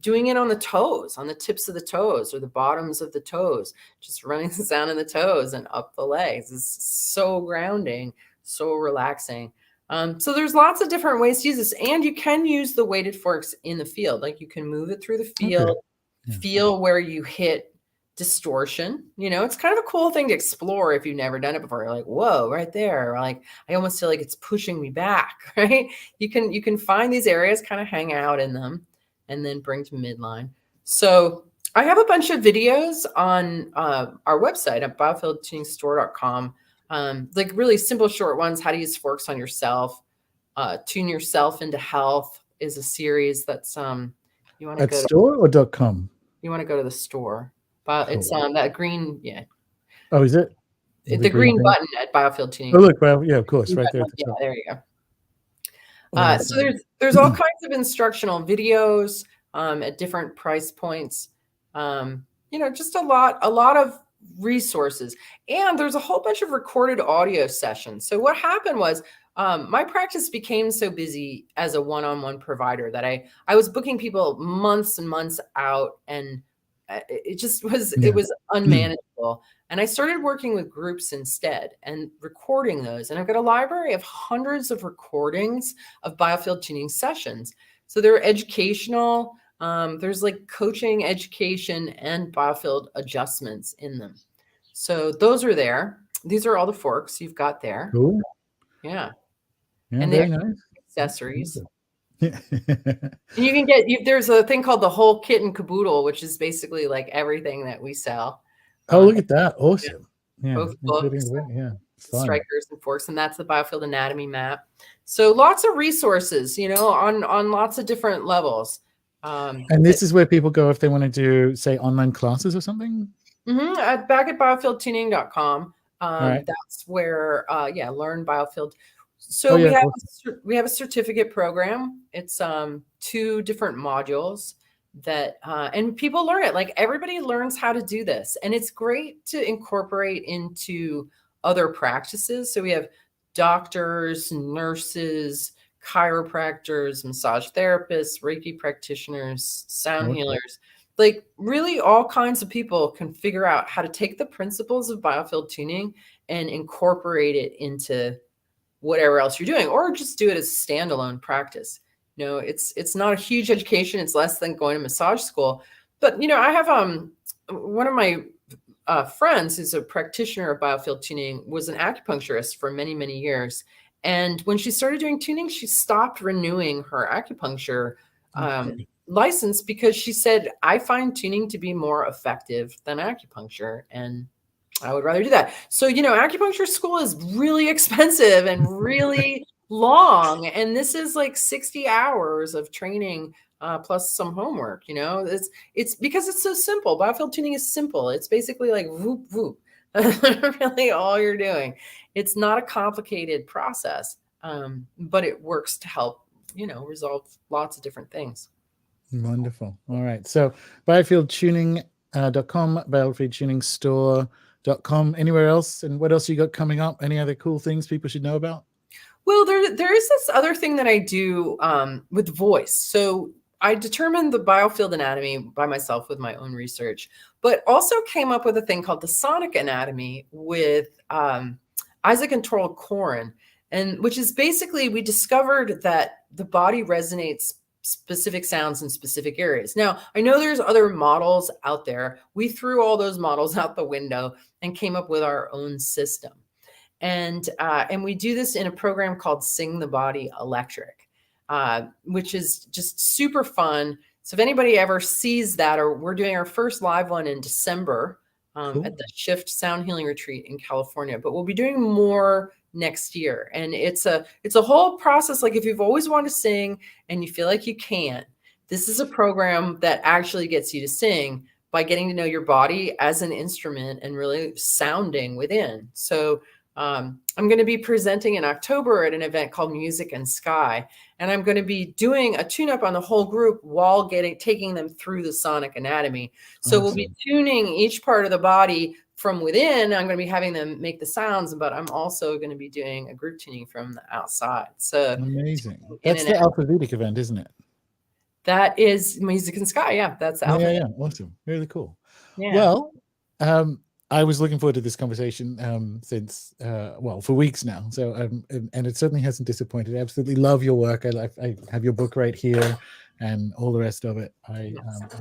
doing it on the toes, on the tips of the toes or the bottoms of the toes, just running this down in the toes and up the legs is so grounding, so relaxing. So there's lots of different ways to use this, and you can use the weighted forks in the field. Like you can move it through the field, feel where you hit distortion. It's kind of a cool thing to explore if you've never done it before. You're like, whoa, right there. Or like, I almost feel like it's pushing me back, right? You can find these areas, kind of hang out in them, and then bring to midline. So I have a bunch of videos on our website at biofieldtuningstore.com. Like really simple, short ones, how to use forks on yourself. Tune Yourself into Health is a series that's you want to at go store or .com? You want to go to the store. But it's that green, Oh, is it? The green button at Biofield Tuning. Oh, look, well, yeah, of course, right there. Yeah, there you go. So there's all kinds of instructional videos at different price points. Just a lot of resources, and there's a whole bunch of recorded audio sessions. So what happened was my practice became so busy as a one-on-one provider that I was booking people months and months out, and it just was it was unmanageable. And I started working with groups instead and recording those. And I've got a library of hundreds of recordings of Biofield tuning sessions. So they're educational. There's like coaching, education, and Biofield adjustments in them. So those are there. These are all the forks you've got there. Cool. Yeah. And they're nice accessories. Yeah. You can get, there's a thing called the whole kit and caboodle, which is basically like everything that we sell. Oh, look at that. Awesome. Yeah. Both books, strikers and forks, and that's the Biofield anatomy map. So lots of resources, on lots of different levels. And this is where people go if they want to do, say, online classes or something? Back at biofieldtuning.com. Right. That's where, learn Biofield. So we have a certificate program. It's 2 different modules that and people learn it. Like everybody learns how to do this, and it's great to incorporate into other practices. So we have doctors, nurses, chiropractors, massage therapists, Reiki practitioners, sound healers. Like really all kinds of people can figure out how to take the principles of Biofield tuning and incorporate it into whatever else you're doing, or just do it as a standalone practice. It's not a huge education. It's less than going to massage school. But I have one of my friends who's a practitioner of biofield tuning was an acupuncturist for many, many years. And when she started doing tuning, she stopped renewing her acupuncture license because she said, I find tuning to be more effective than acupuncture. And I would rather do that. So, acupuncture school is really expensive and really long. And this is like 60 hours of training plus some homework. It's because it's so simple. Biofield tuning is simple. It's basically like whoop, whoop. Really all you're doing. It's not a complicated process, but it works to help, resolve lots of different things. Wonderful. All right. So biofieldtuning.com, biofieldtuningstore.com. Anywhere else? And what else you got coming up? Any other cool things people should know about? Well, there is this other thing that I do with voice. So I determined the biofield anatomy by myself with my own research, but also came up with a thing called the sonic anatomy with Isaac and Toril Koren, and which is basically, we discovered that the body resonates specific sounds in specific areas. Now, I know there's other models out there. We threw all those models out the window and came up with our own system. And we do this in a program called Sing the Body Electric, which is just super fun. So if anybody ever sees that, or we're doing our first live one in December cool. At the Shift Sound Healing Retreat in California, but we'll be doing more next year. And it's a whole process. Like if you've always wanted to sing and you feel like you can't, this is a program that actually gets you to sing by getting to know your body as an instrument and really sounding within. So I'm going to be presenting in October at an event called Music and Sky, and I'm going to be doing a tune-up on the whole group while taking them through the sonic anatomy. So awesome. We'll be tuning each part of the body from within. I'm going to be having them make the sounds, but I'm also going to be doing a group tuning from the outside. So amazing. That's the Alpha Vedic event, isn't it? That is Music and Sky. Yeah, that's the Alpha. Yeah. Awesome. Really cool. Yeah. Well, I was looking forward to this conversation since, for weeks now. So, and it certainly hasn't disappointed. I absolutely love your work. I have your book right here and all the rest of it. I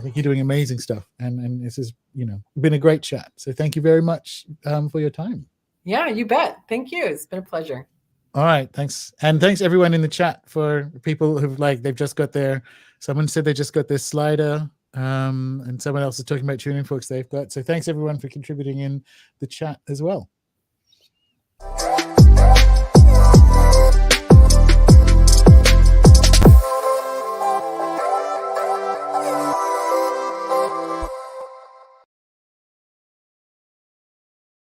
think you're doing amazing stuff. And this has, been a great chat. So thank you very much for your time. Yeah, you bet. Thank you. It's been a pleasure. All right. Thanks. And thanks everyone in the chat for people who've they've just got someone said they just got their slider. And someone else is talking about tuning folks they've got. So thanks everyone for contributing in the chat as well.